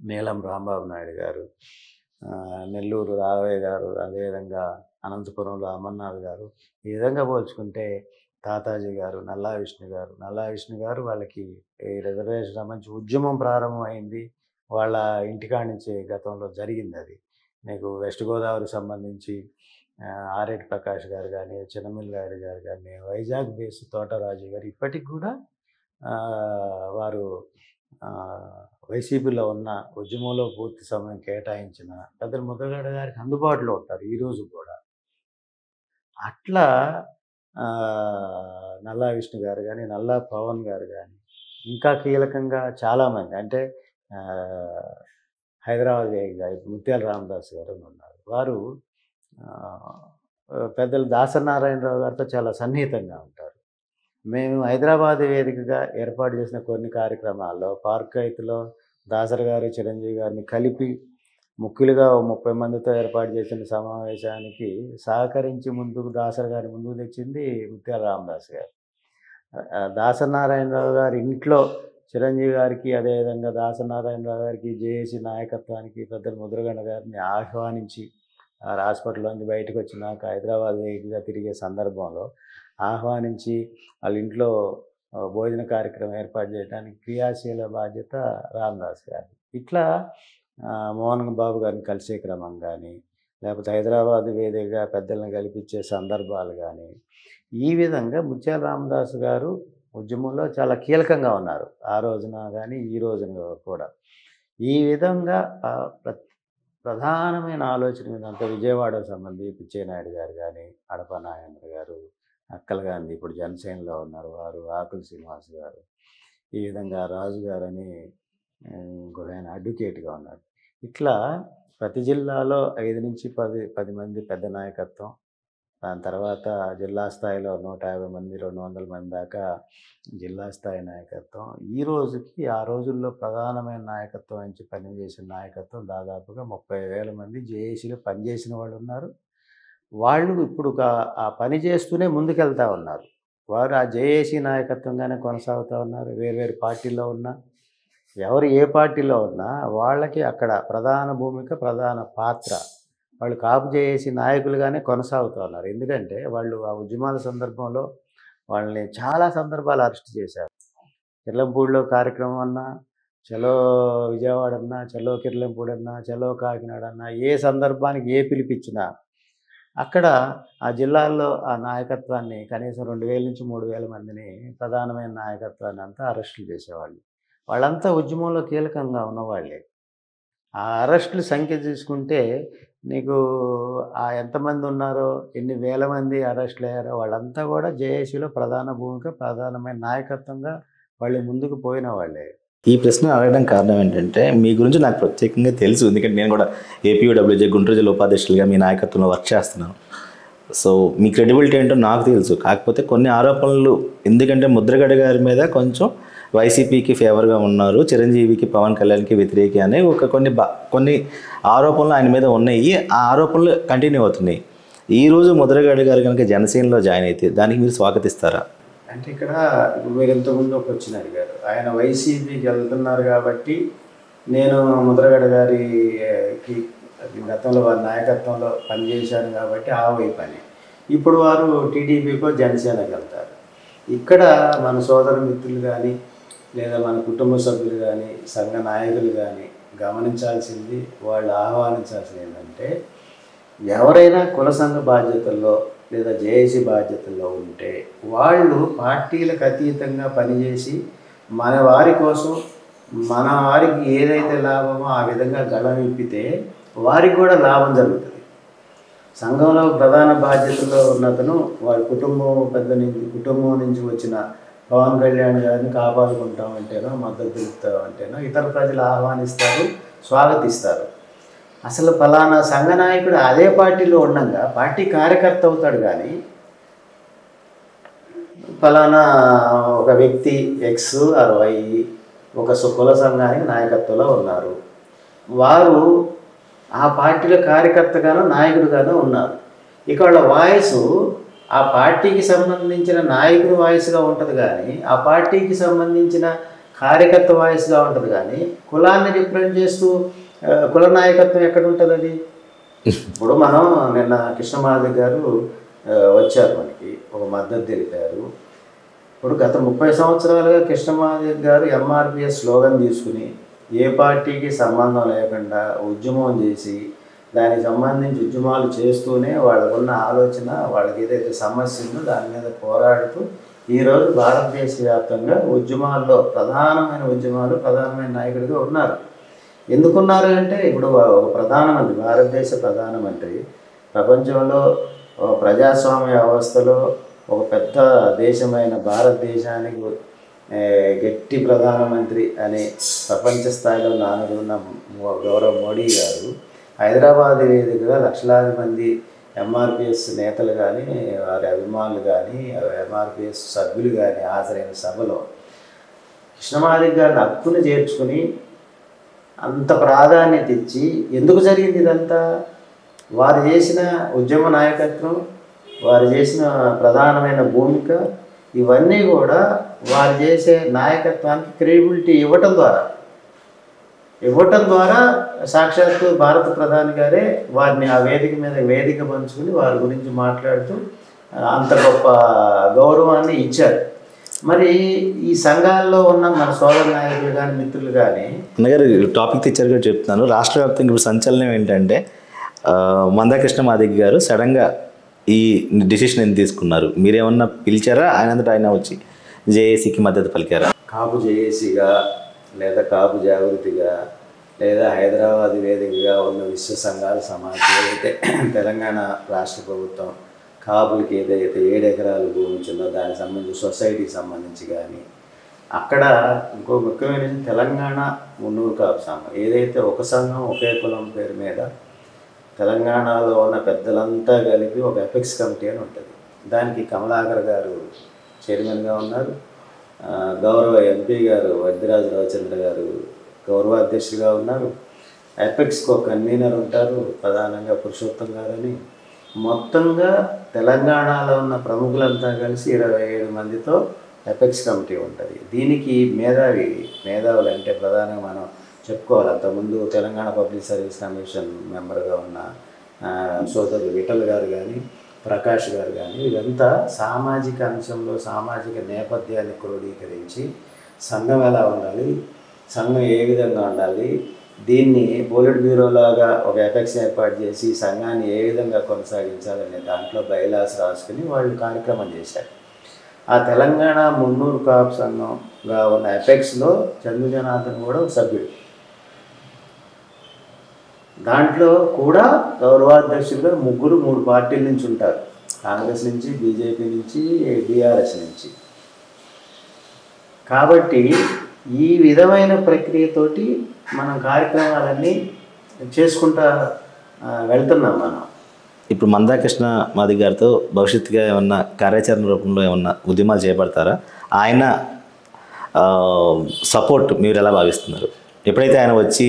నీలం రాంబాబు నాయుడు గారు, నెల్లూరు రాఘవయ్య గారు, అదేవిధంగా అనంతపురంలో అమర్నాథ్ గారు. ఈ విధంగా పోల్చుకుంటే తాతాజీ గారు, నల్లా విష్ణు గారు వాళ్ళకి ఈ రిజర్వేషన్ సంబంధించి ఉద్యమం ప్రారంభమైంది వాళ్ళ ఇంటికాడ నుంచి గతంలో జరిగింది. అది మీకు వెస్ట్ గోదావరికి సంబంధించి ఆరేటి ప్రకాష్ గారు కానీ, చిన్నమిల్లాడి గారు కానీ, వైజాగ్ బేస్ తోటరాజు గారు ఇప్పటికి కూడా వారు వైసీపీలో ఉన్న ఉద్యమంలో పూర్తి సమయం కేటాయించిన పెద్దలు ముద్రగడ గారికి అందుబాటులో ఉంటారు ఈరోజు కూడా. అట్లా నల్లా విష్ణు గారు కానీ, నల్లా పవన్ గారు కానీ, ఇంకా కీలకంగా చాలామంది అంటే హైదరాబాద్ ముత్యాల రామదాస్ గారు ఉన్నారు. వారు పెద్దలు దాసనారాయణరావు గారితో చాలా సన్నిహితంగా ఉంటారు. మేము హైదరాబాద్ వేదికగా ఏర్పాటు చేసిన కొన్ని కార్యక్రమాల్లో పార్క్ రైతులో దాసర్ గారు, చిరంజీవి గారిని కలిపి ముఖ్యులుగా 30 మందితో ఏర్పాటు చేసిన సమావేశానికి సహకరించి దాసర్ గారి ముందుకు తెచ్చింది ముత్యాల రామదాస్ గారు. దాసనారాయణరావు గారి ఇంట్లో చిరంజీవి గారికి, అదేవిధంగా దాసనారాయణరావు గారికి, జేఏసీ నాయకత్వానికి పెద్దలు ముద్రగడ గారిని ఆహ్వానించి హాస్పిటల్లోంచి బయటకు వచ్చినాక హైదరాబాద్ వేదికగా తిరిగే సందర్భంలో ఆహ్వానించి వాళ్ళ ఇంట్లో భోజన కార్యక్రమం ఏర్పాటు చేయడానికి క్రియాశీల బాధ్యత రామదాస్ గారు. ఇట్లా మోహన్ బాబు గారిని కలిసే క్రమం కానీ, లేకపోతే హైదరాబాద్ వేదికగా పెద్దలను కల్పించే సందర్భాలు కానీ, ఈ విధంగా ముత్యాల రామదాస్ గారు ఉద్యమంలో చాలా కీలకంగా ఉన్నారు. ఆ రోజున కానీ ఈ రోజున కూడా. ఈ విధంగా ప్రధానమైన ఆలోచన మీద అంతా విజయవాడకు సంబంధించి పిచ్చేనాయుడు గారు కానీ, అడప నాగేంద్ర గారు, అక్కల గాంధీ ఇప్పుడు జనసేనలో ఉన్నారు వారు, ఆకుల శ్రీనివాస్ గారు, ఈ విధంగా రాజు గారు అని ఇంకొక ఆయన అడ్వకేట్గా ఉన్నారు. ఇట్లా ప్రతి జిల్లాలో 5 నుంచి 10 మంది పెద్ద నాయకత్వం, దాని తర్వాత జిల్లా స్థాయిలో 150 మంది 200 మంది దాకా జిల్లా స్థాయి నాయకత్వం. ఈ రోజుకి ఆ రోజుల్లో ప్రధానమైన నాయకత్వం నుంచి పనిచేసిన నాయకత్వం దాదాపుగా 30,000 మంది జేఏసీలో పనిచేసిన వాళ్ళు ఉన్నారు. వాళ్ళు ఇప్పుడు ఆ పని చేస్తూనే ముందుకెళ్తూ ఉన్నారు. వారు ఆ జేఏసీ నాయకత్వంగానే కొనసాగుతూ ఉన్నారు. వేరు పార్టీల్లో ఉన్నా, ఎవరు ఏ పార్టీలో ఉన్నా వాళ్ళకి అక్కడ ప్రధాన భూమిక, ప్రధాన పాత్ర. వాళ్ళు కాపు జేఏసీ నాయకులుగానే కొనసాగుతూ ఉన్నారు. ఎందుకంటే వాళ్ళు ఆ ఉద్యమాల సందర్భంలో వాళ్ళని చాలా సందర్భాలు అరెస్ట్ చేశారు. కిర్లంపూడిలో కార్యక్రమం అన్నా, చలో విజయవాడ అన్నా, చలో కిర్లంపూడి అన్నా, చలో కాకినాడ అన్నా, ఏ సందర్భానికి ఏ పిలిపించినా అక్కడ ఆ జిల్లాల్లో ఆ నాయకత్వాన్ని కనీసం 2,000 నుంచి 3,000 మందిని ప్రధానమైన నాయకత్వాన్ని అంతా అరెస్టులు చేసేవాళ్ళు. వాళ్ళంతా ఉద్యమంలో కీలకంగా ఉన్నవాళ్ళే. ఆ అరెస్టుల సంఖ్య చూసుకుంటే నీకు ఎంతమంది ఉన్నారో, ఎన్ని వేల మంది అరెస్టులు అయ్యారో వాళ్ళంతా కూడా జేఏసీలో ప్రధాన భూమిక, ప్రధానమైన నాయకత్వంగా వాళ్ళు ముందుకు పోయిన వాళ్ళే. ఈ ప్రశ్న అడగడం కారణం ఏంటంటే మీ గురించి నాకు ప్రత్యేకంగా తెలుసు. ఎందుకంటే నేను కూడా ఏపీయూడబ్ల్యూజే గుంటూరు జిల్లా ఉపాధ్యక్షులుగా మీ నాయకత్వంలో వర్క్ చేస్తున్నాను. సో మీ క్రెడిబిలిటీ ఏంటో నాకు తెలుసు. కాకపోతే కొన్ని ఆరోపణలు, ఎందుకంటే ముద్రగడ గారి మీద కొంచెం వైసీపీకి ఫేవర్గా ఉన్నారు, చిరంజీవికి పవన్ కళ్యాణ్కి వ్యతిరేకి అనే కొన్ని ఆరోపణలు ఆయన మీద ఉన్నాయి. ఆ ఆరోపణలు కంటిన్యూ అవుతున్నాయి. ఈరోజు ముద్రగడ గారు కనుక జనసేనలో జాయిన్ అయితే దానికి మీరు స్వాగతిస్తారా? అంటే ఇక్కడ మీరు ఇంతకుముందు ఒక క్వశ్చన్ అడిగారు, ఆయన వైసీపీకి వెళ్తున్నారు కాబట్టి నేను ముద్రగడ గారికి గతంలో వారి నాయకత్వంలో పనిచేశాను కాబట్టి ఆ వైపు అని. ఇప్పుడు వారు టీడీపీకో జనసేనకి వెళ్తారు. ఇక్కడ మన సోదర మిత్రులు కానీ లేదా మన కుటుంబ సభ్యులు కానీ సంఘ నాయకులు కానీ గమనించాల్సింది, వాళ్ళు ఆహ్వానించాల్సింది ఏంటంటే, ఎవరైనా కుల సంఘ బాధ్యతల్లో లేదా జేఏసీ బాధ్యతల్లో ఉంటే వాళ్ళు పార్టీలకు అతీతంగా పనిచేసి మన వారి కోసం మన వారికి ఏదైతే లాభమో ఆ విధంగా గళం విప్పితే వారికి కూడా లాభం జరుగుతుంది. సంఘంలో ప్రధాన బాధ్యతల్లో ఉన్నతను వారి కుటుంబం నుంచి వచ్చిన పవన్ కళ్యాణ్ గారిని కాపాడుకుంటామంటేనో మద్దతు తెలుపుతామంటేనో ఇతర ప్రజలు ఆహ్వానిస్తారు, స్వాగతిస్తారు. అసలు ఫలానా సంఘ నాయకుడు అదే పార్టీలో ఉండగా పార్టీ కార్యకర్త అవుతాడు. కానీ ఫలానా ఒక వ్యక్తి ఎక్స్ ఆర్ వై ఒక కుల సంఘానికి నాయకత్వంలో ఉన్నారు, వారు ఆ పార్టీలో కార్యకర్తగానో నాయకుడుగానో ఉన్నారు. ఇక వాళ్ళ వాయిసు ఆ పార్టీకి సంబంధించిన నాయకుడి వాయిస్గా ఉంటుంది, కానీ ఆ పార్టీకి సంబంధించిన కార్యకర్త వాయిస్గా ఉంటుంది. కానీ కులాన్ని రిప్రజెంట్ చేస్తూ కుల నాయకత్వం ఎక్కడ ఉంటుంది అది? ఇప్పుడు మనం నిన్న కృష్ణమాధవ్ గారు వచ్చారు, మనకి ఒక మద్దతు తెలిపారు. ఇప్పుడు గత 30 సంవత్సరాలుగా కృష్ణమాధవ్ గారు ఎంఆర్పిఎస్ స్లోగన్ తీసుకుని ఏ పార్టీకి సంబంధం లేకుండా ఉద్యమం చేసి దానికి సంబంధించి ఉద్యమాలు చేస్తూనే వాళ్ళకున్న ఆలోచన, వాళ్ళకి ఏదైతే సమస్య ఉందో దాని మీద పోరాడుతూ ఈరోజు భారతదేశ వ్యాప్తంగా ఉద్యమాల్లో ప్రధానమైన నాయకుడిగా ఉన్నారు. ఎందుకున్నారు అంటే, ఇప్పుడు ఒక ప్రధానమంత్రి, భారతదేశ ప్రధానమంత్రి ప్రపంచంలో ప్రజాస్వామ్య వ్యవస్థలో ఒక పెద్ద దేశమైన భారతదేశానికి గట్టి ప్రధానమంత్రి అని ప్రపంచ స్థాయిలో నానుకున్న గౌరవ్ మోడీ గారు హైదరాబాద్ వేదికగా లక్షలాది మంది ఎంఆర్పిఎస్ నేతలు కానీ వారి అభిమానులు కానీ ఎంఆర్పిఎస్ సభ్యులు కానీ హాజరైన సభలో కృష్ణమాధవ్ గారిని హక్కును చేర్చుకుని అంత ప్రాధాన్యత ఇచ్చి, ఎందుకు జరిగింది ఇదంతా? వారు చేసిన ఉద్యమ నాయకత్వం, వారు చేసిన ప్రధానమైన భూమిక, ఇవన్నీ కూడా వారు చేసే నాయకత్వానికి క్రెడిబిలిటీ ఇవ్వటం ద్వారా సాక్షాత్తు భారత ప్రధాని గారే వారిని ఆ వేదిక పంచుకుని వారి గురించి మాట్లాడుతూ అంత గొప్ప గౌరవాన్ని ఇచ్చారు. మరి ఈ సంఘాల్లో ఉన్న మన సోదర నాయకులు కానీ మిత్రులు కానీ అన్నగారు టాపిక్ తెచ్చారు కూడా చెప్తున్నాను. రాష్ట్ర వ్యాప్తంగా ఇప్పుడు సంచలనం ఏంటంటే మందాకృష్ణమాదిగ గారు సడన్గా ఈ డిసిషన్ ఎందుకు తీసుకున్నారు? మీరేమన్నా పిలిచారా? ఆయనంతటా ఆయన వచ్చి జేఏసీకి మద్దతు పలికారా? కాపు జేఏసీగా లేదా కాపు జాగృతిగా లేదా హైదరాబాద్ వేదికగా ఉన్న విశ్వ సంఘాల సమాఖ్య ఏదైతే తెలంగాణ రాష్ట్ర ప్రభుత్వం కాపులకి ఏదైతే 7 ఎకరాల భూమి ఉందో దానికి సంబంధించి సొసైటీకి సంబంధించి కానీ, అక్కడ ఇంకో ముఖ్యమైన తెలంగాణ మున్నూరు కాపు సంఘం ఏదైతే ఒక సంఘం ఒకే కులం పేరు మీద తెలంగాణలో ఉన్న పెద్దలంతా కలిపి ఒక ఎపెక్స్ కమిటీ అని ఉంటుంది. దానికి కమలాకర్ గారు చైర్మన్గా ఉన్నారు, గౌరవ ఎంపీ గారు వడ్డిరాజు రవిచంద్ర గారు గౌరవాధ్యక్షులుగా ఉన్నారు. ఎపెక్స్కి ఒక కన్వీనర్ ఉంటారు, ప్రధానంగా పురుషోత్తం గారని. మొత్తంగా తెలంగాణలో ఉన్న ప్రముఖులంతా కలిసి 27 మందితో ఎపెక్స్ కమిటీ ఉంటుంది. దీనికి మేధావులు అంటే ప్రధానంగా మనం చెప్పుకోవాలి. అంతకుముందు తెలంగాణ పబ్లిక్ సర్వీస్ కమిషన్ మెంబర్గా ఉన్న సోదరులు విఠల్ గారు కానీ ప్రకాష్ గారు కానీ వీరంతా సామాజిక అంశంలో సామాజిక నేపథ్యాన్ని క్రోడీకరించి సంఘం ఎలా ఉండాలి, సంఘం ఏ విధంగా ఉండాలి, దీన్ని పోలిట్ బ్యూరో లాగా ఒక ఎపెక్స్ ఏర్పాటు చేసి సంఘాన్ని ఏ విధంగా కొనసాగించాలనే దాంట్లో బైలాస్ రాసుకుని వాళ్ళు కార్యక్రమం చేశారు. ఆ తెలంగాణ మున్నూరు కాపు సంఘంగా ఉన్న ఎపెక్స్లో చందు జనార్దన్ కూడా సభ్యుడు. దాంట్లో కూడా గౌరవాధ్యక్షులుగా 3 పార్టీల నుంచి ఉంటారు, కాంగ్రెస్ నుంచి, బీజేపీ నుంచి, బీఆర్ఎస్ నుంచి. కాబట్టి ఈ విధమైన ప్రక్రియతోటి మనం కార్యక్రమాలన్నీ చేసుకుంటా వెళ్తున్నాం మనం. ఇప్పుడు మందాకృష్ణమాదిగ గారితో భవిష్యత్తుగా ఏమన్నా కార్యాచరణ రూపంలో ఏమన్నా ఉద్యమాలు చేపడతారా? ఆయన సపోర్ట్ మీరు ఎలా భావిస్తున్నారు? ఎప్పుడైతే ఆయన వచ్చి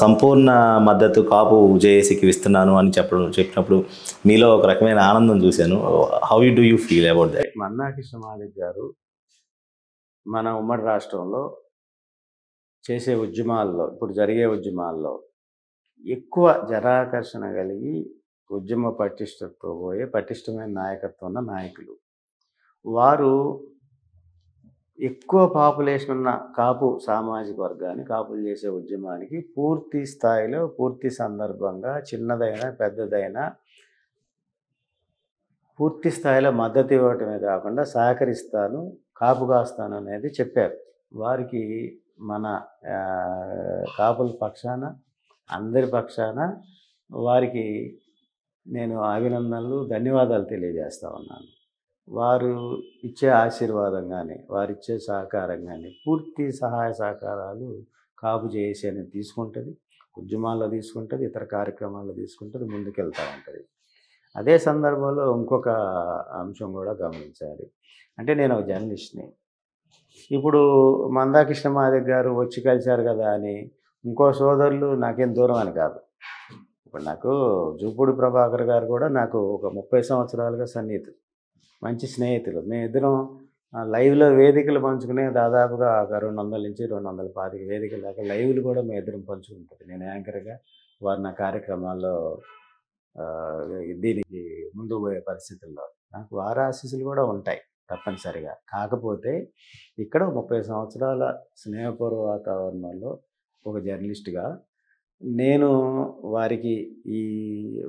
సంపూర్ణ మద్దతు కాపు జేఏసీకి ఇస్తున్నాను అని చెప్పినప్పుడు మీలో ఒక రకమైన ఆనందం చూశాను. How do you feel about that? Manda Krishna Madiga గారు మన ఉమ్మడి రాష్ట్రంలో చేసే ఉద్యమాల్లో, ఇప్పుడు జరిగే ఉద్యమాల్లో ఎక్కువ జనాకర్షణ కలిగి ఉద్యమ పటిష్టతో పోయే పటిష్టమైన నాయకత్వం ఉన్న నాయకులు. వారు ఎక్కువ పాపులేషన్ ఉన్న కాపు సామాజిక వర్గాన్ని, కాపులు చేసే ఉద్యమానికి పూర్తి స్థాయిలో, పూర్తి సందర్భంగా చిన్నదైనా పెద్దదైనా పూర్తి స్థాయిలో మద్దతు ఇవ్వటమే కాకుండా సహకరిస్తాను, కాపు కాస్తాను అనేది చెప్పారు. వారికి మన కాపుల పక్షాన, అందరి పక్షాన వారికి నేను అభినందనలు, ధన్యవాదాలు తెలియజేస్తా ఉన్నాను. వారు ఇచ్చే ఆశీర్వాదం కానీ, వారిచ్చే సహకారం కానీ, పూర్తి సహాయ సహకారాలు కాపు జేఏసీ అనేది తీసుకుంటుంది, ఉద్యమాల్లో తీసుకుంటుంది, ఇతర కార్యక్రమాల్లో తీసుకుంటుంది, ముందుకెళ్తూ ఉంటుంది. అదే సందర్భంలో ఇంకొక అంశం కూడా గమనించాలి. అంటే నేను ఒక జర్నలిస్ట్ని. ఇప్పుడు మందాకృష్ణ మాదిక్ గారు వచ్చి కలిశారు కదా అని ఇంకో సోదరులు నాకేం దూరం అని కాదు. ఇప్పుడు నాకు జూపూడి ప్రభాకర్ గారు కూడా నాకు ఒక 30 సంవత్సరాలుగా సన్నిహితులు, మంచి స్నేహితులు. మేమిద్దరం లైవ్లో వేదికలు పంచుకునే దాదాపుగా ఒక 200 నుంచి 225 వేదికల దాకా లైవ్లు కూడా మేము ఇద్దరం పంచుకుంటుంది. నేను యాంకర్గా, వారు నా కార్యక్రమాల్లో దీనికి ముందుకు పోయే పరిస్థితుల్లో నాకు వారి ఆశీస్సులు కూడా ఉంటాయి తప్పనిసరిగా. కాకపోతే ఇక్కడ 30 సంవత్సరాల స్నేహపూర్వ వాతావరణంలో ఒక జర్నలిస్ట్గా నేను వారికి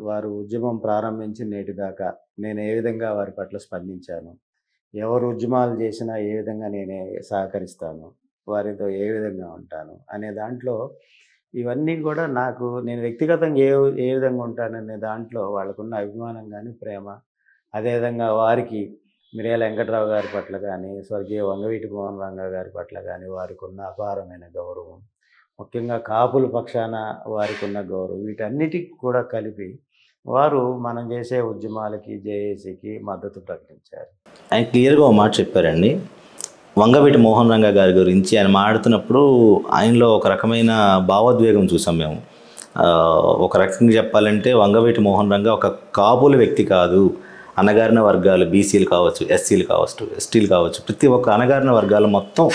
వారు ఉద్యమం ప్రారంభించి నేటి దాకా నేను ఏ విధంగా వారి పట్ల స్పందించాను, ఎవరు ఉద్యమాలు చేసినా ఏ విధంగా నేనే సహకరిస్తాను, వారితో ఏ విధంగా ఉంటాను అనే దాంట్లో ఇవన్నీ కూడా నాకు నేను వ్యక్తిగతంగా ఏ విధంగా ఉంటాననే దాంట్లో వాళ్ళకున్న అభిమానం కానీ, ప్రేమ, అదేవిధంగా వారికి మిర్యాల వెంకట్రావు గారి పట్ల కానీ, స్వర్గీయ వంగవీటి మోహన్ రంగా గారి పట్ల కానీ వారికి ఉన్న అపారమైన గౌరవం, ముఖ్యంగా కాపుల పక్షాన వారికి ఉన్న గౌరవం, వీటన్నిటికి కూడా కలిపి వారు మనం చేసే ఉద్యమాలకి, జేఏసీకి మద్దతు ప్రకటించారు. ఆయన క్లియర్గా ఒక మాట చెప్పారండి. వంగవీటి మోహన్ రంగా గారి గురించి ఆయన మాట్లాడుతున్నప్పుడు ఆయనలో ఒక రకమైన భావోద్వేగం చూసాం మేము. ఒక రకంగా చెప్పాలంటే వంగవీటి మోహన్ రంగా ఒక కాపుల వ్యక్తి కాదు, అణగారిన వర్గాలు, బీసీలు కావచ్చు, ఎస్సీలు కావచ్చు, ఎస్టీలు కావచ్చు, ప్రతి ఒక్క అణగారిన వర్గాలు మొత్తం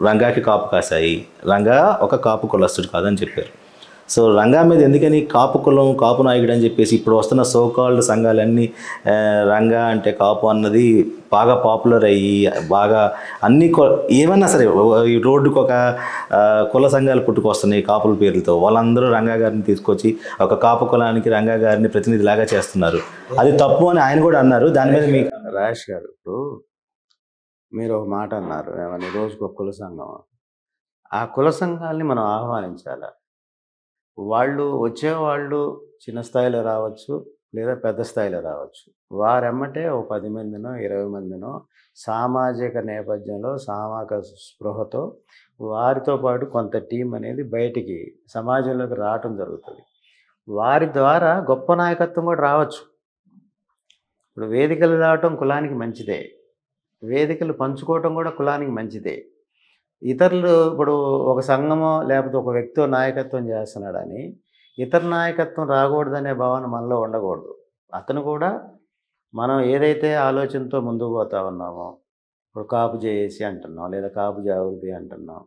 రంగాకి కాపు కాశాయి, రంగా ఒక కాపు కులస్తుడు కాదని చెప్పారు. సో రంగా మీద ఎందుకని కాపు కులం, కాపు నాయకుడు అని చెప్పేసి ఇప్పుడు వస్తున్న సోకాల్డ్ సంఘాలన్నీ రంగా అంటే కాపు అన్నది బాగా పాపులర్ అయ్యి బాగా అన్ని ఏమన్నా సరే ఈ రోడ్డుకు ఒక కుల సంఘాలు పుట్టుకొస్తున్నాయి కాపుల పేర్లతో. వాళ్ళందరూ రంగా గారిని తీసుకొచ్చి ఒక కాపు కులానికి రంగా గారిని ప్రతినిధిలాగా చేస్తున్నారు. అది తప్పు అని ఆయన కూడా అన్నారు. దాని మీద మీకు రాజేష్ గారు, ఇప్పుడు మీరు ఒక మాట అన్నారు, ఏమని రోజుకు ఒక కుల సంఘం. ఆ కుల సంఘాలని మనం ఆహ్వానించాలి. వాళ్ళు వచ్చేవాళ్ళు చిన్న స్థాయిలో రావచ్చు, లేదా పెద్ద స్థాయిలో రావచ్చు. వారెమ్మటే ఓ 10 మందినో 20 మందినో సామాజిక నేపథ్యంలో, సామాజిక స్పృహతో వారితో పాటు కొంత టీం అనేది బయటికి సమాజంలోకి రావటం జరుగుతుంది. వారి ద్వారా గొప్ప నాయకత్వం కూడా రావచ్చు. ఇప్పుడు వేదికలు రావటం కులానికి మంచిదే, వేదికలు పంచుకోవటం కూడా కులానికి మంచిదే. ఇతరులు ఇప్పుడు ఒక సంఘమో లేకపోతే ఒక వ్యక్తితో నాయకత్వం చేస్తున్నాడని ఇతర నాయకత్వం రాకూడదనే భావన మనలో ఉండకూడదు. అతను కూడా మనం ఏదైతే ఆలోచనతో ముందుకు పోతా ఉన్నామో, ఇప్పుడు కాపు జేఏసీ అంటున్నాం, లేదా కాపు జాగృతి అంటున్నాం,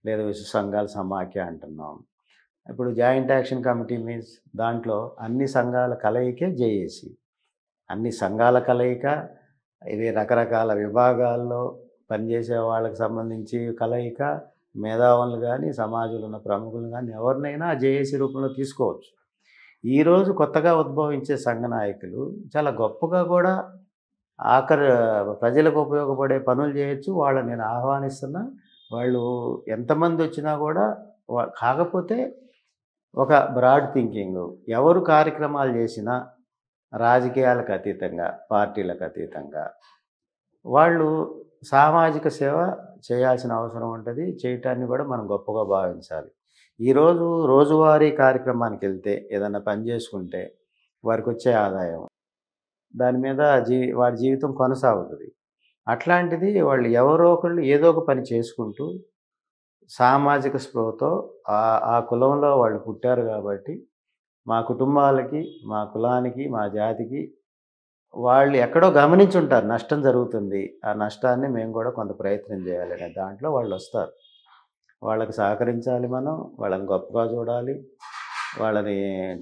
లేదా విశ్వ సంఘాల సమాఖ్య అంటున్నాం. ఇప్పుడు జాయింట్ యాక్షన్ కమిటీ మీన్స్ దాంట్లో అన్ని సంఘాల కలయికే జేఏసీ. అన్ని సంఘాల కలయిక, ఇది రకరకాల విభాగాల్లో పనిచేసే వాళ్ళకి సంబంధించి కలయిక, మేధావులు కానీ, సమాజంలో ఉన్న ప్రముఖులు కానీ ఎవరినైనా జేఏసీ రూపంలో తీసుకోవచ్చు. ఈరోజు కొత్తగా ఉద్భవించే సంఘ నాయకులు చాలా గొప్పగా కూడా ప్రజలకు ఉపయోగపడే పనులు చేయొచ్చు. వాళ్ళని నేను ఆహ్వానిస్తున్నా. వాళ్ళు ఎంతమంది వచ్చినా కూడా కాకపోతే ఒక బ్రాడ్ థింకింగ్, ఎవరు కార్యక్రమాలు చేసినా రాజకీయాలకు అతీతంగా, పార్టీలకు అతీతంగా వాళ్ళు సామాజిక సేవ చేయాల్సిన అవసరం ఉంటుంది. చేయటాన్ని కూడా మనం గొప్పగా భావించాలి. ఈరోజు రోజువారీ కార్యక్రమానికి వెళ్తే, ఏదైనా పని చేసుకుంటే వారికి వచ్చే ఆదాయం, దాని మీద వారి జీవితం కొనసాగుతుంది. అట్లాంటిది వాళ్ళు ఎవరో ఒకళ్ళు ఏదో ఒక పని చేసుకుంటూ సామాజిక స్పృహతో ఆ కులంలో వాళ్ళు పుట్టారు కాబట్టి మా కుటుంబాలకి, మా కులానికి, మా జాతికి వాళ్ళు ఎక్కడో గమనించుంటారు నష్టం జరుగుతుంది. ఆ నష్టాన్ని మేము కూడా కొంత ప్రయత్నం చేయాలనే దాంట్లో వాళ్ళొస్తారు. వాళ్ళకి సహకరించాలి మనం. వాళ్ళని గొప్పగా చూడాలి. వాళ్ళని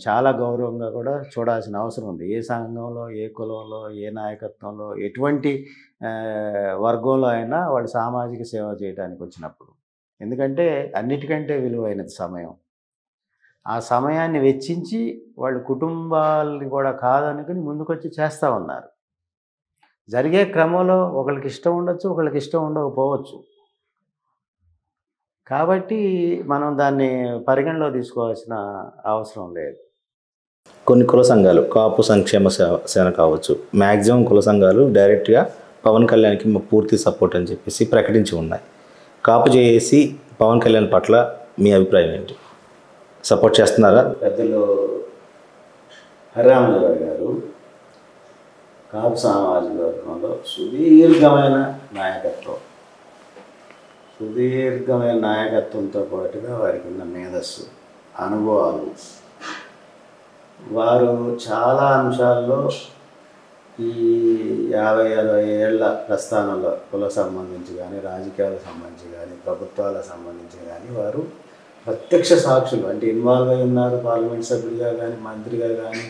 చాలా గౌరవంగా కూడా చూడాల్సిన అవసరం ఉంది. ఏ సంఘంలో, ఏ కులంలో, ఏ నాయకత్వంలో, ఎటువంటి వర్గంలో అయినా వాళ్ళు సామాజిక సేవ చేయడానికి వచ్చినప్పుడు. ఎందుకంటే అన్నిటికంటే విలువైనది సమయం. ఆ సమయాన్ని వెచ్చించి వాళ్ళు కుటుంబాలని కూడా కాదనుకుని ముందుకొచ్చి చేస్తూ ఉన్నారు. జరిగే క్రమంలో ఒకళ్ళకి ఇష్టం ఉండొచ్చు, ఒకళ్ళకి ఇష్టం ఉండకపోవచ్చు. కాబట్టి మనం దాన్ని పరిగణలో తీసుకోవాల్సిన అవసరం లేదు. కొన్ని కుల సంఘాలు కాపు సంక్షేమ సేన కావచ్చు, మ్యాక్సిమం కుల సంఘాలు డైరెక్ట్గా పవన్ కళ్యాణ్కి మా పూర్తి సపోర్ట్ అని చెప్పేసి ప్రకటించి ఉన్నాయి. కాపు చేసి పవన్ కళ్యాణ్ పట్ల మీ అభిప్రాయం ఏంటి? సపోర్ట్ చేస్తున్నారా? పెద్దలు హరిరామరావు గారు కాపు సామాజిక వర్గంలో సుదీర్ఘమైన నాయకత్వంతో పాటుగా వారికి ఉన్న మేధస్సు, అనుభవాలు, వారు చాలా అంశాల్లో ఈ 50-60 ఏళ్ల ప్రస్థానంలో కుల సంబంధించి కానీ, రాజకీయాలకు సంబంధించి కానీ, ప్రభుత్వాలకు సంబంధించి కానీ వారు ప్రత్యక్ష సాక్షులు. అంటే ఇన్వాల్వ్ అయి ఉన్నారు. పార్లమెంట్ సభ్యుడిగా కానీ, మంత్రిగా కానీ,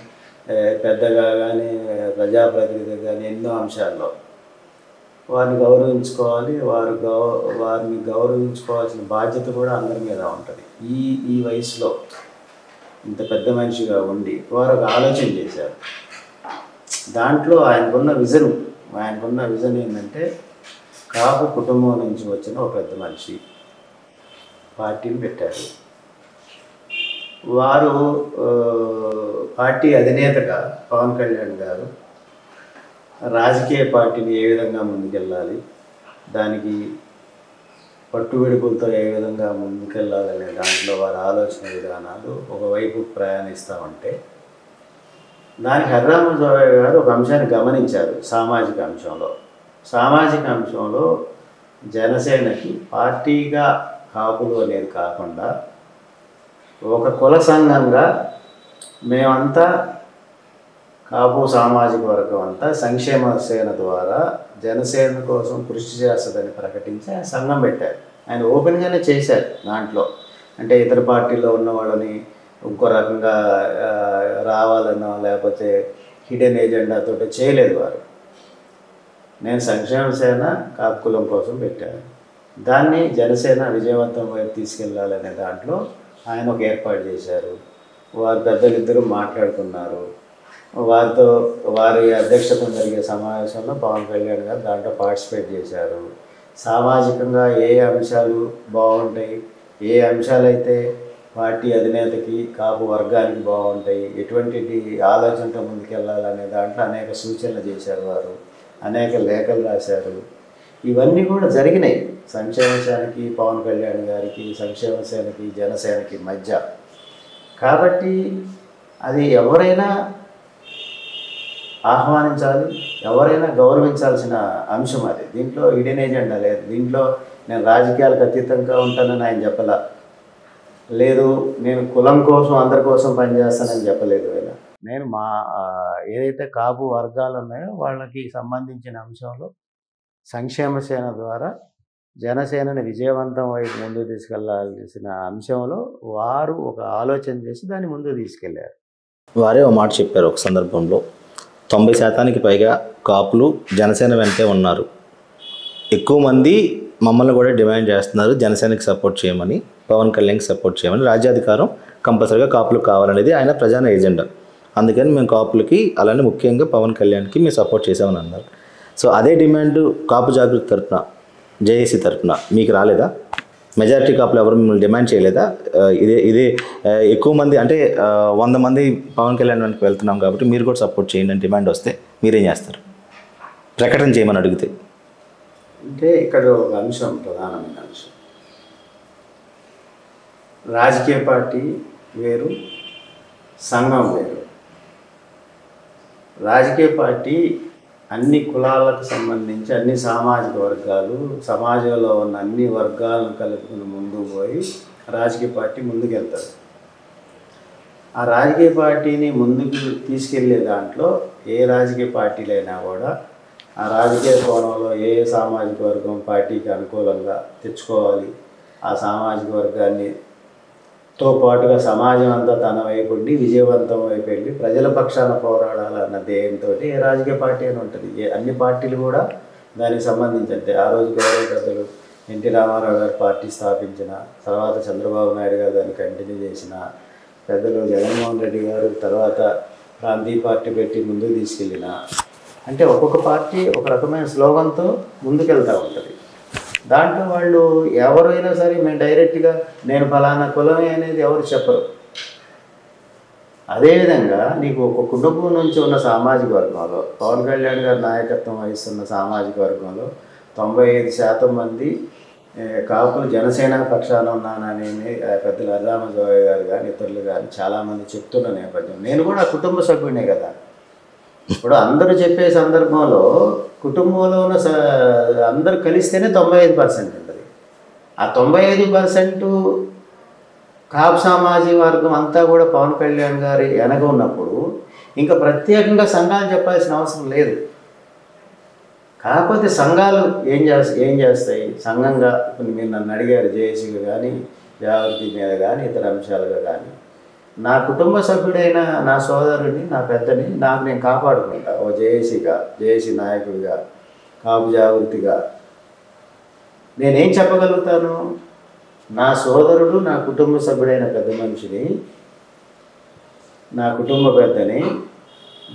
పెద్దగా కానీ, ప్రజాప్రతినిధిగా కానీ ఎన్నో అంశాల్లో వారిని గౌరవించుకోవాలి. వారిని గౌరవించుకోవాల్సిన బాధ్యత కూడా అందరి మీద ఉంటుంది. ఈ వయసులో ఇంత పెద్ద మనిషిగా ఉండి వారు ఒక ఆలోచన చేశారు. దాంట్లో ఆయనకున్న విజన్ ఏంటంటే కాపు కుటుంబం నుంచి వచ్చిన ఒక పెద్ద మనిషి పార్టీని పెట్టారు. వారు పార్టీ అధినేతగా పవన్ కళ్యాణ్ గారు రాజకీయ పార్టీని ఏ విధంగా ముందుకెళ్ళాలి, దానికి పట్టువిడుపులతో ఏ విధంగా ముందుకెళ్ళాలనే దాంట్లో వారి ఆలోచన విధానాలు ఒకవైపు ప్రయాణిస్తూ ఉంటే, దానికి హరిరామరావు గారు ఒక అంశాన్ని గమనించారు. సామాజిక అంశంలో జనసేనకి పార్టీగా కాపులు అనేది కాకుండా ఒక కుల సంఘంగా మేమంతా కాపు సామాజిక వర్గం అంతా సంక్షేమ సేన ద్వారా జనసేన కోసం కృషి చేస్తుందని ప్రకటించి ఆయన సంఘం పెట్టారు. ఆయన ఓపెన్గానే చేశారు. దాంట్లో అంటే ఇతర పార్టీలో ఉన్న వాళ్ళని ఇంకో రకంగా రావాలనో లేకపోతే హిడెన్ ఏజెండాతో చేయలేదు వారు. నేను సంక్షేమ సేన కాపు కులం కోసం పెట్టాను. దాన్ని జనసేన విజయవంతం వైపు తీసుకెళ్ళాలనే దాంట్లో ఆయన ఒక ఏర్పాటు చేశారు. వారి పెద్దలిద్దరూ మాట్లాడుకున్నారు. వారి అధ్యక్షతన జరిగే సమావేశంలో పవన్ కళ్యాణ్ గారు దాంట్లో పార్టిసిపేట్ చేశారు. సామాజికంగా ఏ అంశాలు బాగుంటాయి, ఏ అంశాలైతే పార్టీ అధినేతకి కాపు వర్గానికి బాగుంటాయి, ఎటువంటి ఆలోచనతో ముందుకెళ్ళాలనే దాంట్లో అనేక సూచనలు చేశారు. వారు అనేక లేఖలు రాశారు. ఇవన్నీ కూడా జరిగినాయి సంక్షేమ సేనకి పవన్ కళ్యాణ్ గారికి, సంక్షేమ సేనకి జనసేనకి మధ్య. కాబట్టి అది ఎవరైనా ఆహ్వానించాలి, ఎవరైనా గౌరవించాల్సిన అంశం అది. దీంట్లో హిడెన్ ఏజెండా లేదు. దీంట్లో నేను రాజకీయాలకు అతీతంగా ఉంటానని ఆయన చెప్పలా, లేదు నేను కులం కోసం అందరి కోసం పనిచేస్తానని చెప్పలేదు. నేను ఏదైతే కాపు వర్గాలు ఉన్నాయో వాళ్ళకి సంబంధించిన అంశంలో సంక్షేమ సేన ద్వారా జనసేనని విజయవంతం వైపు ముందుకు తీసుకెళ్లాల్సిన అంశంలో వారు ఒక ఆలోచన చేసి దాన్ని ముందుకు తీసుకెళ్లారు. వారే ఒక మాట చెప్పారు ఒక సందర్భంలో, 90% పైగా కాపులు జనసేన వెంటే ఉన్నారు, ఎక్కువ మంది మమ్మల్ని కూడా డిమాండ్ చేస్తున్నారు జనసేనకి సపోర్ట్ చేయమని, పవన్ కళ్యాణ్కి సపోర్ట్ చేయమని, రాజ్యాధికారం కంపల్సరీగా కాపులకు కావాలనేది ఆయన ప్రధాన ఎజెండా. అందుకని మేము కాపులకి అలానే ముఖ్యంగా పవన్ కళ్యాణ్కి మేము సపోర్ట్ చేసామని అన్నారు. సో అదే డిమాండ్ కాపు జాగృతి తరఫున, జేఏసీ తరఫున మీకు రాలేదా? మెజారిటీ కాపులు ఎవరు మిమ్మల్ని డిమాండ్ చేయలేదా? ఇదే ఎక్కువ మంది అంటే 100 మంది పవన్ కళ్యాణ్ వెనక్కి వెళ్తున్నాం కాబట్టి మీరు కూడా సపోర్ట్ చేయండి అని డిమాండ్ వస్తే మీరేం చేస్తారు? ప్రకటన చేయమని అడిగితే? అంటే ఇక్కడ ఒక అంశం, ప్రధానమైన అంశం, రాజకీయ పార్టీ వేరు, సంఘం వేరు. రాజకీయ పార్టీ అన్ని కులాలకు సంబంధించి అన్ని సామాజిక వర్గాలు, సమాజంలో ఉన్న అన్ని వర్గాలను కలుపుకుని ముందుకు పోయి రాజకీయ పార్టీ ముందుకెళ్తారు. ఆ రాజకీయ పార్టీని ముందుకు తీసుకెళ్లే దాంట్లో ఏ రాజకీయ పార్టీలైనా కూడా ఆ రాజకీయ కోణంలో ఏ సామాజిక వర్గం పార్టీకి అనుకూలంగా తెచ్చుకోవాలి, ఆ సామాజిక వర్గాన్ని తో పాటుగా సమాజం అంతా తన వైపు ఉండి విజయవంతం వైపు వెళ్ళి ప్రజల పక్షాన పోరాడాలన్న ధ్యేయంతో ఏ రాజకీయ పార్టీ అని ఉంటుంది. అన్ని పార్టీలు కూడా దానికి సంబంధించి అంతే. ఆ రోజు గౌరవ పెద్దలు ఎన్టీ రామారావు గారు పార్టీ స్థాపించిన తర్వాత చంద్రబాబు నాయుడు గారు దాన్ని కంటిన్యూ చేసిన, పెద్దలు జగన్మోహన్ రెడ్డి గారు తర్వాత ప్రాంతీయ పార్టీ పెట్టి ముందుకు తీసుకెళ్ళిన, అంటే ఒక్కొక్క పార్టీ ఒక రకమైన స్లోగన్తో ముందుకెళ్తూ ఉంటుంది. దాంట్లో వాళ్ళు ఎవరైనా సరే మేము డైరెక్ట్గా నేను ఫలానా కులమే అనేది ఎవరు చెప్పరు. అదేవిధంగా నీకు ఒక కుటుంబం నుంచి ఉన్న సామాజిక వర్గంలో పవన్ కళ్యాణ్ గారి నాయకత్వం వహిస్తున్న సామాజిక వర్గంలో 95% మంది కాపులు జనసేన పక్షాన ఉన్నానని పెద్దలు అర్రామజోయ గారు కానీ ఇతరులు కానీ చాలామంది చెప్తున్న నేపథ్యం నేను కూడా కుటుంబ సభ్యుడే కదా. ఇప్పుడు అందరూ చెప్పే సందర్భంలో కుటుంబంలో ఉన్న అందరూ కలిస్తేనే 95% ఉంటుంది. ఆ 95% కాపు సామాజిక వర్గం అంతా కూడా పవన్ కళ్యాణ్ గారి వెనక ఉన్నప్పుడు ఇంకా ప్రత్యేకంగా సంఘాలు చెప్పాల్సిన అవసరం లేదు. కాకపోతే సంఘాలు ఏం చేస్తాయి సంఘంగా, ఇప్పుడు మీరు నన్ను అడిగారు జేఏసీగా కానీ జాగృతి మీద కానీ ఇతర అంశాలుగా కానీ, నా కుటుంబ సభ్యుడైన నా సోదరుడిని నా పెద్దని నాకు నేను కాపాడుకుంటా. ఓ జేఏసీ నాయకుడిగా కాపు జాగృతిగా నేనేం చెప్పగలుగుతాను? నా సోదరుడు నా కుటుంబ సభ్యుడైన పెద్ద మనిషిని, నా కుటుంబ పెద్దని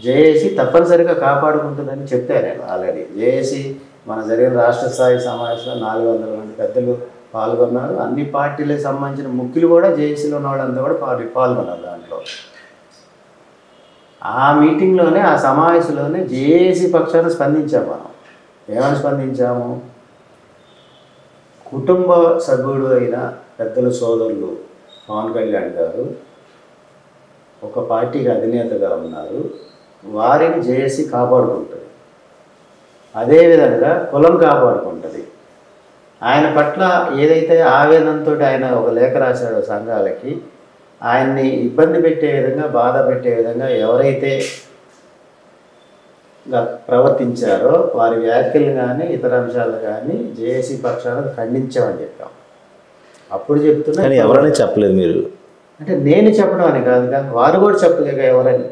జేఏసీ తప్పనిసరిగా కాపాడుకుంటుందని చెప్పాను నేను ఆల్రెడీ. జేఏసీ మన జరిగిన రాష్ట్ర స్థాయి సమావేశంలో 400 మంది పెద్దలు పాల్గొన్నారు. అన్ని పార్టీలకు సంబంధించిన ముఖ్యులు కూడా జేఏసీలో ఉన్న వాళ్ళంతా కూడా పాల్గొన్నారు దాంట్లో. ఆ మీటింగ్లోనే ఆ సమావేశంలోనే జేఏసీ పక్షాన స్పందించాము. మనం ఏమని స్పందించాము? కుటుంబ సభ్యుడు అయిన పెద్దల సోదరులు పవన్ కళ్యాణ్ గారు ఒక పార్టీకి అధినేతగా ఉన్నారు, వారిని జేఏసీ కాపాడుకుంటుంది. అదేవిధంగా కులం కాపాడుకుంటుంది. ఆయన పట్ల ఏదైతే ఆవేదనతో ఆయన ఒక లేఖ రాశాడో సంఘాలకి, ఆయన్ని ఇబ్బంది పెట్టే విధంగా బాధ పెట్టే విధంగా ఎవరైతే ప్రవర్తించారో వారి వ్యాఖ్యలు కానీ ఇతర అంశాలు కానీ జేఏసీ పక్షాన ఖండించామని చెప్పాం. అప్పుడు చెప్తున్నా ఎవరని చెప్పలేదు మీరు, అంటే నేను చెప్పడం అని కాదు కానీ వారు కూడా చెప్పలేక ఎవరని.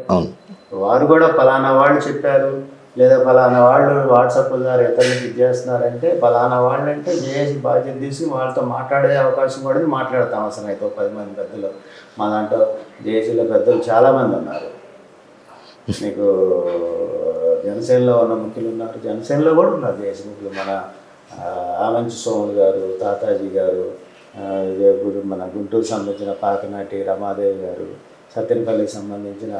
వారు కూడా ఫలానా వాళ్ళు చెప్పారు లేదా ఫలానా వాళ్ళు వాట్సాప్ ద్వారా ఇతరులకు ఇది చేస్తున్నారంటే ఫలానా వాళ్ళు అంటే జేఏసీ బాధ్యత తీసుకుని వాళ్ళతో మాట్లాడే అవకాశం కూడా మాట్లాడతాం. అవసరం అయితే 10 మంది పెద్దలు మా దాంట్లో జేఏసీలో పెద్దలు చాలామంది ఉన్నారు. మీకు జనసేనలో ఉన్న ముఖ్యులు ఉన్నారు, జనసేనలో కూడా ఉన్నారు జేఏసీ ముఖ్యులు. మన ఆమంచి సోములు గారు, తాతాజీ గారు, ఇప్పుడు మన గుంటూరు సంబంధించిన పాకనాటి రమాదేవి గారు, సత్యనపల్లికి సంబంధించిన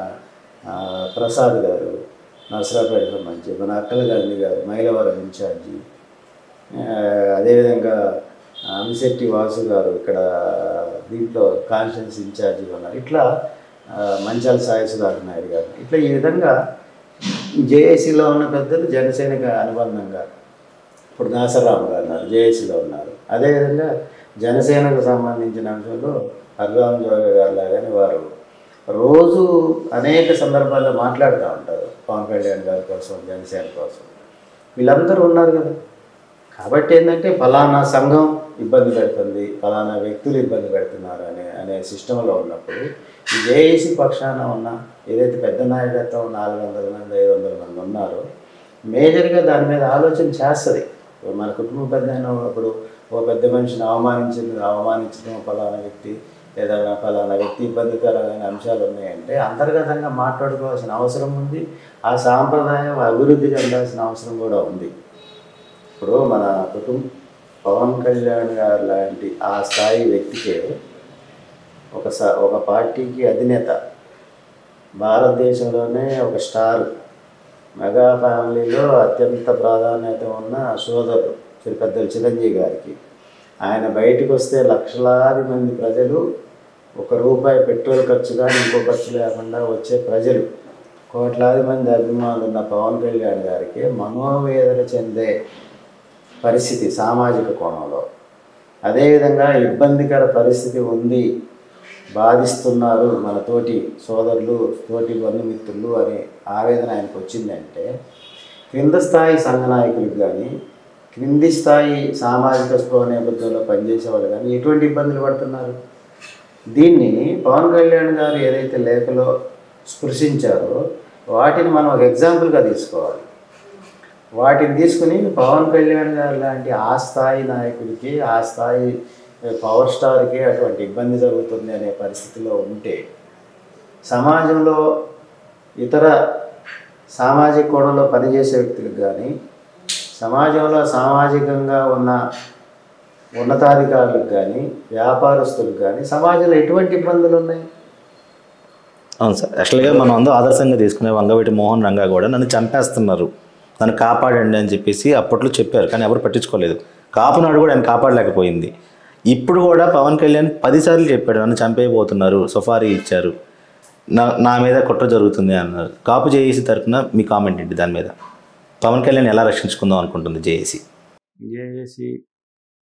ప్రసాద్ గారు, నర్సరాపేట సంబంధించి మన అక్కల గాంధీ గారు మైలవరం ఇన్ఛార్జి, అదేవిధంగా అమిశెట్టి వాసు గారు ఇక్కడ దీంట్లో కాన్ఫరెన్స్ ఇన్ఛార్జి ఉన్నారు. ఇట్లా మంచాల సాయి సుధాకర్ నాయుడు గారు, ఇట్లా ఈ విధంగా జేఏసీలో ఉన్న పెద్దలు జనసేనకు అనుబంధంగా ఇప్పుడు దాసరాము గారు ఉన్నారు, జేఏసీలో ఉన్నారు. అదేవిధంగా జనసేనకు సంబంధించిన అంశంలో అర్రామ్ జోగి గారు లాగానే వారు రోజు అనేక సందర్భాల్లో మాట్లాడుతూ ఉంటారు పవన్ కళ్యాణ్ గారి కోసం, జనసేన కోసం. వీళ్ళందరూ ఉన్నారు కదా. కాబట్టి ఏంటంటే ఫలానా సంఘం ఇబ్బంది పెడుతుంది, ఫలానా వ్యక్తులు ఇబ్బంది పెడుతున్నారు అనే సిస్టంలో ఉన్నప్పుడు ఈ జేఏసీ పక్షాన ఉన్న ఏదైతే పెద్ద నాయకత్వం 400 మంది 500 మంది ఉన్నారో మేజర్గా దాని మీద ఆలోచన చేస్తుంది. మన కుటుంబ పెద్ద అయినప్పుడు ఓ పెద్ద మనిషిని అవమానించడం ఫలానా వ్యక్తి లేదా ఫలానా వ్యక్తి ఇబ్బందికరమైన అంశాలు ఉన్నాయంటే అంతర్గతంగా మాట్లాడుకోవాల్సిన అవసరం ఉంది. ఆ సాంప్రదాయం అభివృద్ధి చెందాల్సిన అవసరం కూడా ఉంది. ఇప్పుడు మన పవన్ కళ్యాణ్ గారు లాంటి ఆ స్థాయి వ్యక్తికే ఒక పార్టీకి అధినేత, భారతదేశంలోనే ఒక స్టార్, మెగా ఫ్యామిలీలో అత్యంత ప్రాధాన్యత ఉన్న సోదరుడు పెద్దలు చిరంజీవి గారికి ఆయన బయటకు వస్తే లక్షలాది మంది ప్రజలు, ₹1 పెట్రోల్ ఖర్చు కానీ ఇంకో ఖర్చు లేకుండా వచ్చే ప్రజలు కోట్లాది మంది అభిమానులు ఉన్న పవన్ కళ్యాణ్ గారికి మనోవేదన చెందే పరిస్థితి సామాజిక కోణంలో, అదేవిధంగా ఇబ్బందికర పరిస్థితి ఉంది, బాధిస్తున్నారు మన తోటి సోదరులు, తోటి బంధుమిత్రులు అనే ఆవేదన ఆయనకు వచ్చిందంటే, క్రింద స్థాయి సంఘ నాయకులకు కానీ, క్రింది స్థాయి సామాజిక స్పృహ నేపథ్యంలో పనిచేసే వాళ్ళు కానీ ఎటువంటి ఇబ్బందులు పడుతున్నారు? దీన్ని పవన్ కళ్యాణ్ గారు ఏదైతే లేఖలో స్పృశించారో వాటిని మనం ఒక ఎగ్జాంపుల్గా తీసుకోవాలి. వాటిని తీసుకుని పవన్ కళ్యాణ్ గారు లాంటి ఆ స్థాయి నాయకుడికి, ఆ స్థాయి పవర్ స్టార్కి అటువంటి ఇబ్బంది జరుగుతుంది అనే పరిస్థితిలో ఉంటే, సమాజంలో ఇతర సామాజిక కోణంలో పనిచేసే వ్యక్తులకు కానీ, సమాజంలో సామాజికంగా ఉన్న ఉన్నతాధికారులకు కానీ, వ్యాపారస్తులకు కానీ సమాజంలో ఎటువంటి ఇబ్బందులు ఉన్నాయి? అవును సార్, యాక్చువల్గా మనం అందరూ ఆదర్శంగా తీసుకునే వంగవీటి మోహన్ రంగా కూడా నన్ను చంపేస్తున్నారు, నన్ను కాపాడండి అని చెప్పేసి అప్పట్లో చెప్పారు, కానీ ఎవరు పట్టించుకోలేదు. కాపునాడు కూడా ఆయన కాపాడలేకపోయింది. ఇప్పుడు కూడా పవన్ కళ్యాణ్ 10 సార్లు చెప్పాడు, నన్ను చంపేయబోతున్నారు, సుఫారీ ఇచ్చారు, నా మీద కుట్ర జరుగుతుంది అన్నారు. కాపు జేఏసీ తరఫున మీ కామెంట్ ఏంటి దాని మీద? పవన్ కళ్యాణ్ ఎలా రక్షించుకుందాం అనుకుంటుంది జేఏసీ? జేఏసీ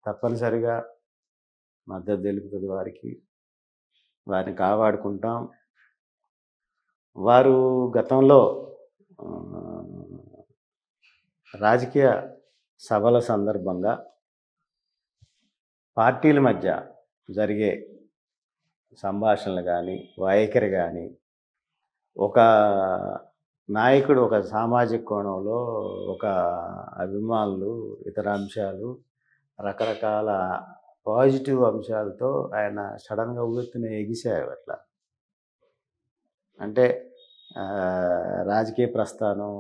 తప్పనిసరిగా మద్దతు తెలుపుతుంది వారికి, వారిని కాపాడుకుంటాం. వారు గతంలో రాజకీయ సభల సందర్భంగా పార్టీల మధ్య జరిగే సంభాషణలు కానీ, వైఖరి కానీ, ఒక నాయకుడు ఒక సామాజిక కోణంలో, ఒక అభిమానులు, ఇతర అంశాలు, రకరకాల పాజిటివ్ అంశాలతో ఆయన సడన్గా ఉవ్వెత్తున ఎగిశారు. అట్లా అంటే రాజకీయ ప్రస్థానం,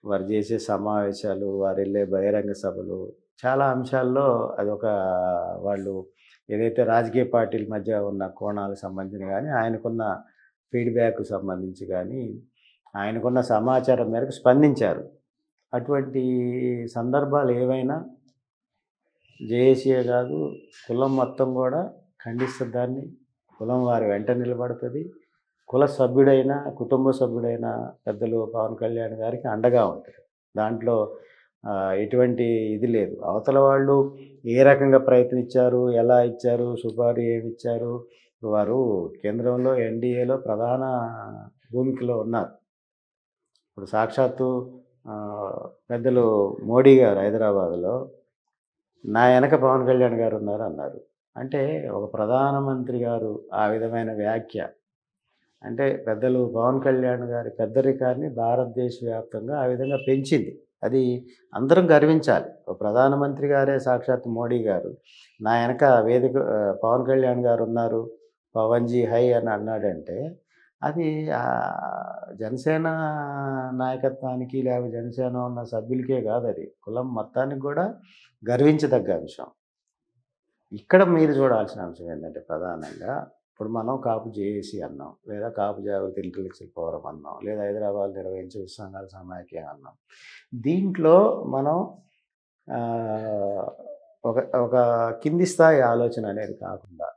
వారు చేసే సమావేశాలు, వారు వెళ్ళే బహిరంగ సభలు, చాలా అంశాల్లో అదొక వాళ్ళు ఏదైతే రాజకీయ పార్టీల మధ్య ఉన్న కోణాలకు సంబంధించిన కానీ, ఆయనకున్న ఫీడ్బ్యాక్ సంబంధించి కానీ, ఆయనకున్న సమాచారం మేరకు స్పందించారు. అటువంటి సందర్భాలు ఏవైనా జేఏసీయే కాదు, కులం మొత్తం కూడా ఖండిస్తుంది దాన్ని. కులం వారి వెంట నిలబడుతుంది. కుల సభ్యుడైన, కుటుంబ సభ్యుడైన పెద్దలు పవన్ కళ్యాణ్ గారికి అండగా ఉంటుంది. దాంట్లో ఎటువంటి ఇది లేదు. అవతల వాళ్ళు ఏ రకంగా ప్రయత్నించారు, ఎలా ఇచ్చారు, సుపారీ ఏమి ఇచ్చారు, వారు కేంద్రంలో ఎన్డీఏలో ప్రధాన భూమికలో ఉన్నారు. ఇప్పుడు సాక్షాత్తు పెద్దలు మోడీ గారు హైదరాబాద్లో నా వెనక పవన్ కళ్యాణ్ గారు ఉన్నారు అన్నారు. అంటే ఒక ప్రధానమంత్రి గారు ఆ విధమైన వ్యాఖ్య అంటే పెద్దలు పవన్ కళ్యాణ్ గారి పెద్దరికాన్ని భారతదేశ వ్యాప్తంగా ఆ విధంగా పెంచింది. అది అందరం గర్వించాలి. ఒక ప్రధానమంత్రి గారే సాక్షాత్ మోడీ గారు నా వెనక వేదిక పవన్ కళ్యాణ్ గారు ఉన్నారు, పవన్జీ హై అని అన్నాడంటే అది జనసేన నాయకత్వానికి లేకపోతే జనసేన ఉన్న సభ్యులకే కాదు, అది కులం మొత్తానికి కూడా గర్వించదగ్గ అంశం. ఇక్కడ మీరు చూడాల్సిన అంశం ఏంటంటే ప్రధానంగా ఇప్పుడు మనం కాపు జేఏసీ అన్నాం, లేదా కాపు జాగృతి ఇంటలెక్చువల్ ఫోరం అన్నాం, లేదా హైదరాబాద్ నిర్వహించే విశ్వసంఘాల సమాఖ్య అన్నాం. దీంట్లో మనం ఒక కింది స్థాయి ఆలోచన అనేది కాకుండా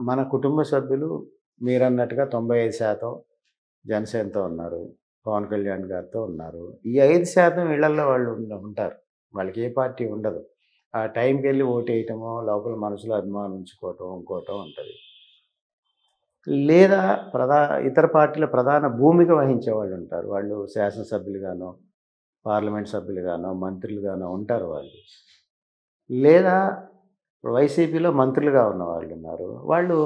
మన కుటుంబ సభ్యులు మీరన్నట్టుగా 95% జనసేనతో ఉన్నారు, పవన్ కళ్యాణ్ గారితో ఉన్నారు. ఈ 5% ఇళ్లల్లో వాళ్ళు ఉంటారు, వాళ్ళకి ఏ పార్టీ ఉండదు. ఆ టైంకి వెళ్ళి ఓటు వేయటమో, లోపల మనసులో అభిమానం ఉంచుకోవటం, ఇంకోవటం ఉంటుంది. లేదా ఇతర పార్టీల ప్రధాన భూమిక వహించే వాళ్ళు ఉంటారు. వాళ్ళు శాసనసభ్యులుగానో, పార్లమెంట్ సభ్యులుగానో, మంత్రులుగానో ఉంటారు వాళ్ళు. లేదా వైసీపీలో మంత్రులుగా ఉన్న వాళ్ళు ఉన్నారు. వాళ్ళు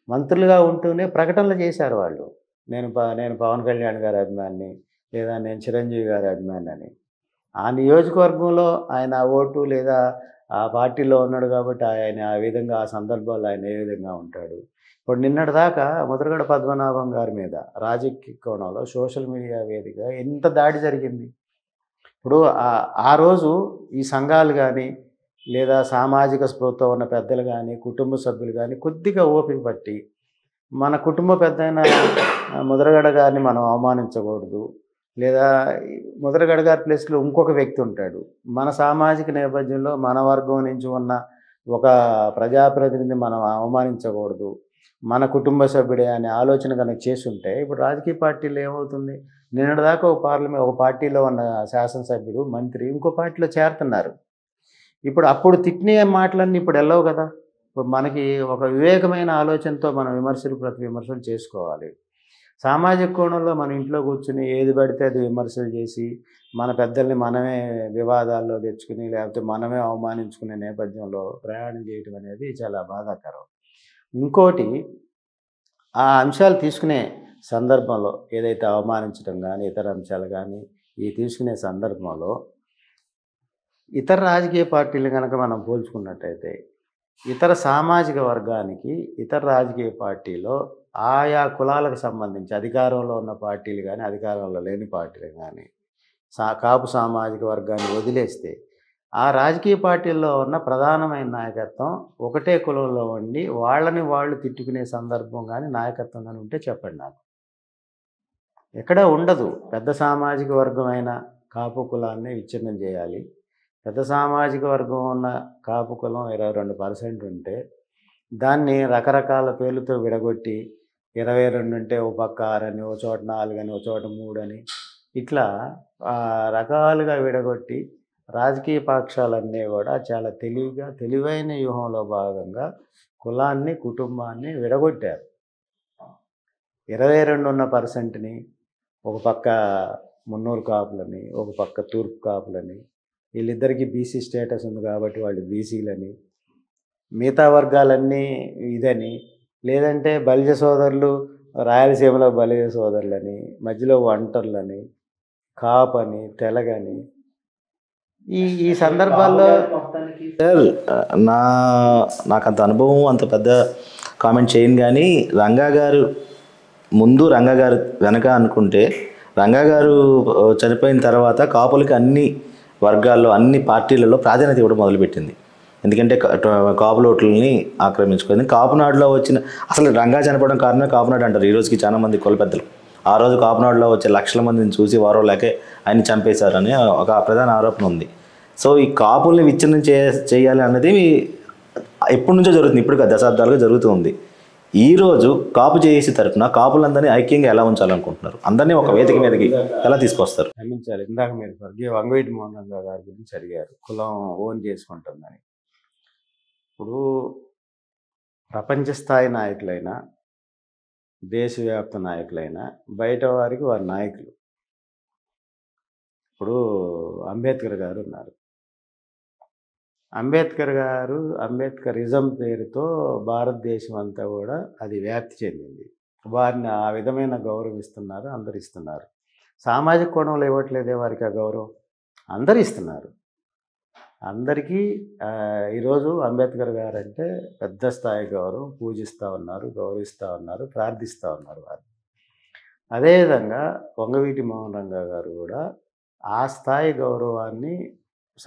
మంత్రులుగా ఉంటూనే ప్రకటనలు చేశారు. వాళ్ళు నేను పవన్ కళ్యాణ్ గారి అభిమాని, లేదా నేను చిరంజీవి గారి అభిమాని అని. ఆ నియోజకవర్గంలో ఆయన ఓటు లేదా ఆ పార్టీలో ఉన్నాడు కాబట్టి ఆయన ఆ విధంగా ఆ సందర్భాల్లో ఆయన ఏ విధంగా ఉంటాడు. ఇప్పుడు నిన్నటిదాకా ముద్రగడ పద్మనాభం గారి మీద రాజకీయ కోణంలో సోషల్ మీడియా వేదిక ఎంత దాడి జరిగింది. ఇప్పుడు ఆ రోజు ఈ సంఘాలు కానీ, లేదా సామాజిక స్పృహతో ఉన్న పెద్దలు కానీ, కుటుంబ సభ్యులు కానీ కొద్దిగా ఓపిక పట్టి మన కుటుంబ పెద్దయిన ముద్రగడ గారిని మనం అవమానించకూడదు, లేదా ముద్రగడ గారి ప్లేస్లో ఇంకొక వ్యక్తి ఉంటాడు, మన సామాజిక నేపథ్యంలో మన వర్గం నుంచి ఉన్న ఒక ప్రజాప్రతినిధిని మనం అవమానించకూడదు, మన కుటుంబ సభ్యుడే అనే ఆలోచన కనుక చేసుంటే ఇప్పుడు రాజకీయ పార్టీలు ఏమవుతుంది, నిన్నటిదాకా ఒక పార్టీలో ఉన్న శాసనసభ్యుడు మంత్రి ఇంకో పార్టీలో చేరుతున్నారు. అప్పుడు తిట్టిన మాటలన్నీ ఇప్పుడు వెళ్ళవు కదా. ఇప్పుడు మనకి ఒక వివేకమైన ఆలోచనతో మనం ప్రతి విమర్శలు చేసుకోవాలి. సామాజిక కోణంలో మన ఇంట్లో కూర్చుని ఏది పడితే అది విమర్శలు చేసి మన పెద్దల్ని మనమే వివాదాల్లో తెచ్చుకుని లేకపోతే మనమే అవమానించుకునే నేపథ్యంలో ప్రయాణం చేయటం అనేది చాలా బాధాకరం. ఇంకోటి, ఆ అంశాలు తీసుకునే సందర్భంలో ఏదైతే అవమానించడం కానీ ఇతర అంశాలు కానీ తీసుకునే సందర్భంలో ఇతర రాజకీయ పార్టీలు కనుక మనం పోల్చుకున్నట్టయితే ఇతర సామాజిక వర్గానికి ఇతర రాజకీయ పార్టీలో ఆయా కులాలకు సంబంధించి అధికారంలో ఉన్న పార్టీలు కానీ అధికారంలో లేని పార్టీలు కానీ కాపు సామాజిక వర్గాన్ని వదిలేస్తే ఆ రాజకీయ పార్టీల్లో ఉన్న ప్రధానమైన నాయకత్వం ఒకటే కులంలో ఉండి వాళ్ళని వాళ్ళు తిట్టుకునే సందర్భం కానీ నాయకత్వం కానీ ఉంటే చెప్పండి నాకు. ఎక్కడా ఉండదు. పెద్ద సామాజిక వర్గమైన కాపు కులాన్ని విచ్ఛిన్నం చేయాలి. పెద్ద సామాజిక వర్గం ఉన్న కాపు కులం 22% ఉంటే దాన్ని రకరకాల పేర్లతో విడగొట్టి 22 ఉంటే ఓ పక్క 6 అని, ఓ చోట 4 అని, ఓ చోట 3 అని ఇట్లా రకాలుగా విడగొట్టి రాజకీయ పక్షాలన్నీ కూడా చాలా తెలివైన వ్యూహంలో భాగంగా కులాన్ని కుటుంబాన్ని విడగొట్టారు. 22 ఉన్న పర్సెంట్ని ఒక పక్క మున్నూరు కాపులని, ఒక పక్క తూర్పు కాపులని, వీళ్ళిద్దరికీ బీసీ స్టేటస్ ఉంది కాబట్టి వాళ్ళు బీసీలని, మిగతా వర్గాలన్నీ ఇదని, లేదంటే బలిజ సోదరులు రాయలసీమలో బలిజ సోదరులని, మధ్యలో ఒంటర్లని, కాపని, తెలగని ఈ సందర్భాల్లో సార్ నాకంత అనుభవం అంత పెద్ద కామెంట్ చేయను. కానీ రంగా గారు ముందు రంగా గారు వెనక అనుకుంటే రంగా గారు చనిపోయిన తర్వాత కాపులకి అన్ని వర్గాల్లో అన్ని పార్టీలలో ప్రాధాన్యత ఇవ్వడం మొదలుపెట్టింది. ఎందుకంటే కాపుల ఓట్లని ఆక్రమించుకుంది. కాపునాడులో వచ్చిన అసలు రంగా చనిపోవడం కారణమే కాపునాడు అంటారు ఈ రోజుకి చాలామంది కుల పెద్దలు. ఆ రోజు కాపునాడులో వచ్చే లక్షల మందిని చూసి వారో లేకే ఆయన చంపేశారని ఒక ప్రధాన ఆరోపణ ఉంది. సో ఈ కాపుల్ని విచ్ఛిన్నం చేయాలి అన్నది ఎప్పటి నుంచో జరుగుతుంది, ఇప్పుడు దశాబ్దాలుగా జరుగుతూ ఉంది. ఈరోజు కాపు చేసి తరఫున కాపులందరినీ ఐక్యంగా ఎలా ఉంచాలనుకుంటున్నారు? అందరినీ ఒక వేదిక మీదకి ఎలా తీసుకొస్తారు? క్షమించాలి, ఇందాక మీరు వంగవీటి మోహన్ రంగా గారి గురించి అడిగారు, కులం ఓన్ చేసుకుంటుందని. ఇప్పుడు ప్రపంచ స్థాయి నాయకులైనా దేశవ్యాప్త నాయకులైనా బయట వారికి వారి నాయకులు. ఇప్పుడు అంబేద్కర్ గారు ఉన్నారు. అంబేద్కరిజం పేరుతో భారతదేశం అంతా కూడా అది వ్యాప్తి చెందింది. వారిని ఆ విధమైన గౌరవం ఇస్తున్నారు, అందరు ఇస్తున్నారు. సామాజిక కోణంలో ఇవ్వట్లేదే వారికి ఆ గౌరవం, అందరు ఇస్తున్నారు. అందరికీ ఈరోజు అంబేద్కర్ గారు అంటే పెద్ద స్థాయి గౌరవం, పూజిస్తూ ఉన్నారు, గౌరవిస్తూ ఉన్నారు, ప్రార్థిస్తూ ఉన్నారు వారు. అదేవిధంగా వంగవీటి మోహన్ రంగా గారు కూడా ఆ స్థాయి గౌరవాన్ని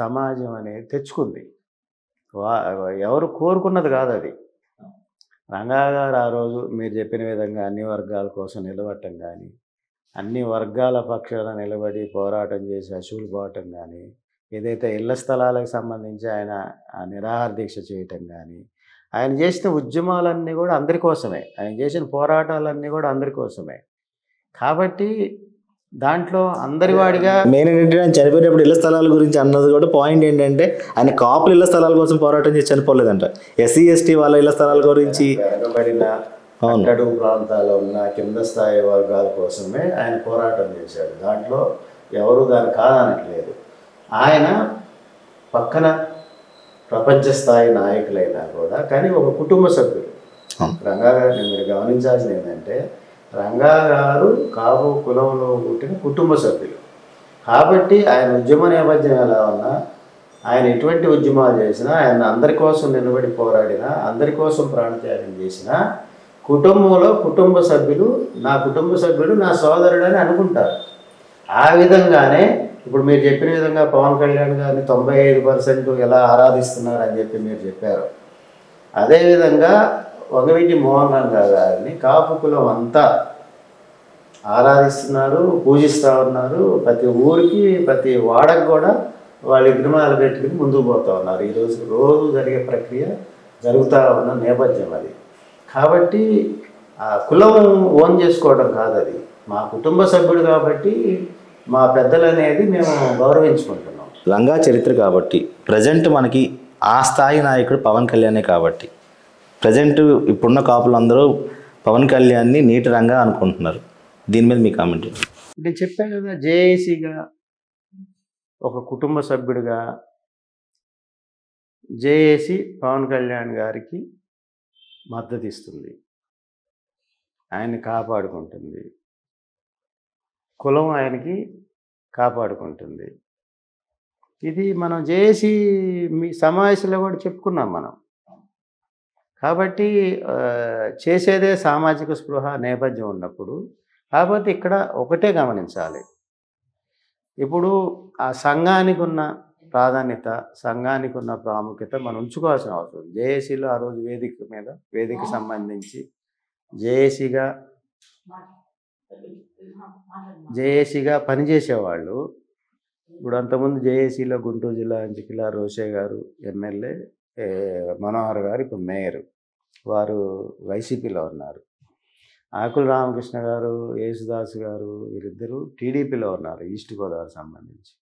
సమాజం అనేది తెచ్చుకుంది. ఎవరు కోరుకున్నది కాదు అది. రంగా గారు ఆ రోజు మీరు చెప్పిన విధంగా అన్ని వర్గాల కోసం నిలబడటం కానీ, అన్ని వర్గాల పక్షాన నిలబడి పోరాటం చేసి అసూలు పోవటం కానీ, ఏదైతే ఇళ్ల స్థలాలకు సంబంధించి ఆయన నిరాహార దీక్ష చేయటం కానీ, ఆయన చేసిన ఉద్యమాలన్నీ కూడా అందరి కోసమే, ఆయన చేసిన పోరాటాలన్నీ కూడా అందరి కోసమే. కాబట్టి దాంట్లో అందరి వాడిగా మెయిన్ ఏంటంటే ఆయన చనిపోయినప్పుడు ఇళ్ల స్థలాల గురించి అన్నది కూడా పాయింట్ ఏంటంటే ఆయన కాపులు ఇళ్ల స్థలాల కోసం పోరాటం చేసి చనిపోలేదంట. ఎస్సీ ఎస్టీ వాళ్ళ ఇళ్ల స్థలాల గురించి వెనకబడిన అట్టడుగు ప్రాంతాల్లో ఉన్న కింద స్థాయి వర్గాల కోసమే ఆయన పోరాటం చేశాడు. దాంట్లో ఎవరు దాన్ని కాదనట్లేదు. ఆయన పక్కన ప్రపంచ స్థాయి నాయకులైనా కూడా కానీ ఒక కుటుంబ సభ్యులు. రంగా గారిని మీరు గమనించాల్సింది ఏంటంటే రంగా గారు కాపు కులంలో పుట్టిన కుటుంబ సభ్యులు కాబట్టి ఆయన ఉద్యమ నేపథ్యం ఎలా ఉన్నా, ఆయన ఎటువంటి ఉద్యమాలు చేసినా, ఆయన అందరి కోసం నిలబడి పోరాడినా, అందరి కోసం ప్రాణత్యాగం చేసినా కుటుంబంలో కుటుంబ సభ్యులు నా కుటుంబ సభ్యుడు నా సోదరుడు అని అనుకుంటారు. ఆ విధంగానే ఇప్పుడు మీరు చెప్పిన విధంగా పవన్ కళ్యాణ్ గారిని 95% ఎలా ఆరాధిస్తున్నారు అని చెప్పి మీరు చెప్పారు. అదేవిధంగా వంగవీటి మోహన్ రంగా గారిని కాపు కులం అంతా ఆరాధిస్తున్నారు, పూజిస్తూ ఉన్నారు. ప్రతి ఊరికి ప్రతి వాడకు కూడా వాళ్ళ విగ్రహాలు పెట్టుకుని ముందుకు పోతూ ఉన్నారు. రోజు జరిగే ప్రక్రియ జరుగుతూ ఉన్న నేపథ్యం అది. కాబట్టి ఆ కులం ఓన్ చేసుకోవడం కాదు, అది మా కుటుంబ సభ్యుడు కాబట్టి మా పెద్దలు అనేది మేము గౌరవించుకుంటున్నాం. లంగా చరిత్ర కాబట్టి ప్రజెంట్ మనకి ఆ స్థాయి నాయకుడు పవన్ కళ్యాణే కాబట్టి ప్రజెంట్ ఇప్పుడున్న కాపులందరూ పవన్ కళ్యాణ్ని నీటి రంగా అనుకుంటున్నారు. దీని మీద మీ కామెంట్? నేను చెప్పాను కదా, జేఏసీగా ఒక కుటుంబ సభ్యుడిగా జేఏసీ పవన్ కళ్యాణ్ గారికి మద్దతు ఇస్తుంది, ఆయన్ని కాపాడుకుంటుంది, కులం ఆయనకి కాపాడుకుంటుంది. ఇది మనం జేఏసీ మీ సమావేశంలో కూడా చెప్పుకున్నాం మనం. కాబట్టి చేసేదే సామాజిక స్పృహ నేపథ్యం ఉన్నప్పుడు, కాకపోతే ఇక్కడ ఒకటే గమనించాలి, ఇప్పుడు ఆ సంఘానికి ఉన్న ప్రాధాన్యత, సంఘానికి ఉన్న ప్రాముఖ్యత మనం ఉంచుకోవాల్సిన అవసరం. జేఏసీలో ఆ రోజు వేదిక సంబంధించి జేఏసీగా పనిచేసేవాళ్ళు. ఇప్పుడు అంతకుముందు జేఏసీలో గుంటూరు జిల్లా నుంచి కిలా రోషే గారు ఎమ్మెల్యే, మనోహర్ గారు ఇప్పుడు మేయర్, వారు వైసీపీలో ఉన్నారు. ఆకుల రామకృష్ణ గారు, యేసుదాస్ గారు వీరిద్దరూ టీడీపీలో ఉన్నారు, ఈస్ట్ గోదావరి సంబంధించి.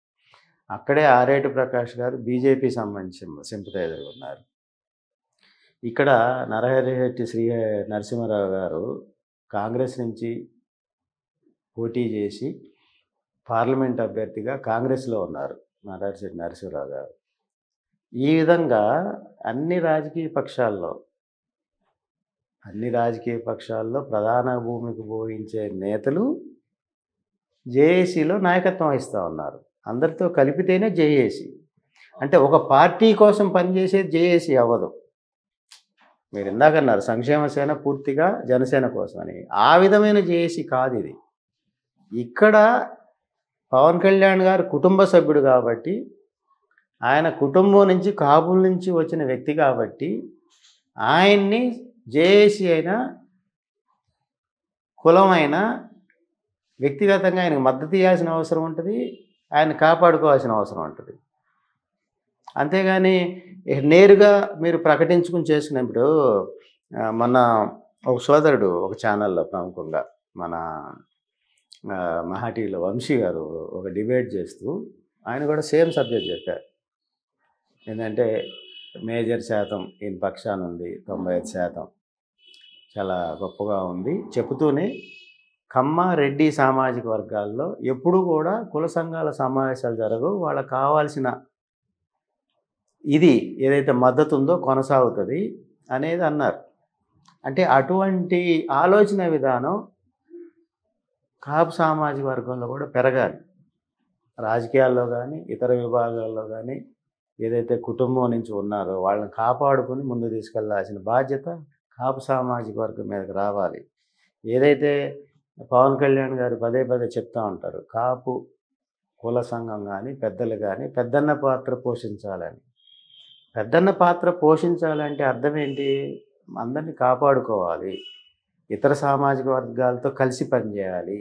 అక్కడే ఆరేటి ప్రకాష్ గారు బీజేపీ సంబంధించి సింపథైజర్ ఉన్నారు. ఇక్కడ నరహరిశెట్టి శ్రీ నరసింహారావు గారు కాంగ్రెస్ నుంచి పోటీ చేసి పార్లమెంట్ అభ్యర్థిగా కాంగ్రెస్లో ఉన్నారు, నరహరిశెట్టి నరసింహారావు గారు. ఈ విధంగా అన్ని రాజకీయ పక్షాల్లో ప్రధాన భూమికి పోయించే నేతలు జేఏసీలో నాయకత్వం వహిస్తూ ఉన్నారు. అందరితో కలిపితేనే జేఏసీ. అంటే ఒక పార్టీ కోసం పనిచేసేది జేఏసీ అవ్వదు. మీరు ఇందాకన్నారు సంక్షేమ సేన పూర్తిగా జనసేన కోసం అని, ఆ విధమైన జేఏసీ కాదు ఇది. ఇక్కడ పవన్ కళ్యాణ్ గారు కుటుంబ సభ్యుడు కాబట్టి, ఆయన కుటుంబం నుంచి కాపుల నుంచి వచ్చిన వ్యక్తి కాబట్టి, ఆయన్ని జేఏసీ అయినా కులమైనా వ్యక్తిగతంగా ఆయనకు మద్దతు ఇవ్వాల్సిన అవసరం ఉంటుంది, ఆయన కాపాడుకోవాల్సిన అవసరం ఉంటుంది. అంతేగాని నేరుగా మీరు ప్రకటించుకుని చేసుకున్నప్పుడు, మన ఒక సోదరుడు ఒక ఛానల్లో ప్రముఖంగా మన మహాటీలో వంశీ గారు ఒక డిబేట్ చేస్తూ ఆయన కూడా సేమ్ సబ్జెక్ట్ చెప్పారు. ఏంటంటే మేజర్ శాతం ఈయన పక్షాన ఉంది, 95% చాలా గొప్పగా ఉంది చెబుతూనే, కమ్మ రెడ్డి సామాజిక వర్గాల్లో ఎప్పుడూ కూడా కుల సంఘాల సమావేశాలు జరగవు, వాళ్ళకు కావాల్సిన ఇది ఏదైతే మద్దతు ఉందో కొనసాగుతుంది అనేది అన్నారు. అంటే అటువంటి ఆలోచన విధానం కాపు సామాజిక వర్గంలో కూడా పెరగాలి. రాజకీయాల్లో కానీ ఇతర విభాగాల్లో కానీ ఏదైతే కుటుంబం నుంచి ఉన్నారో వాళ్ళని కాపాడుకొని ముందు తీసుకెళ్లాల్సిన బాధ్యత కాపు సామాజిక వర్గం మీదకి రావాలి. ఏదైతే పవన్ కళ్యాణ్ గారు పదే చెప్తూ ఉంటారు, కాపు కుల సంఘం కానీ పెద్దలు కానీ పెద్దన్న పాత్ర పోషించాలని. పెద్దన్న పాత్ర పోషించాలంటే అర్థం ఏంటి? అందరినీ కాపాడుకోవాలి, ఇతర సామాజిక వర్గాలతో కలిసి పనిచేయాలి.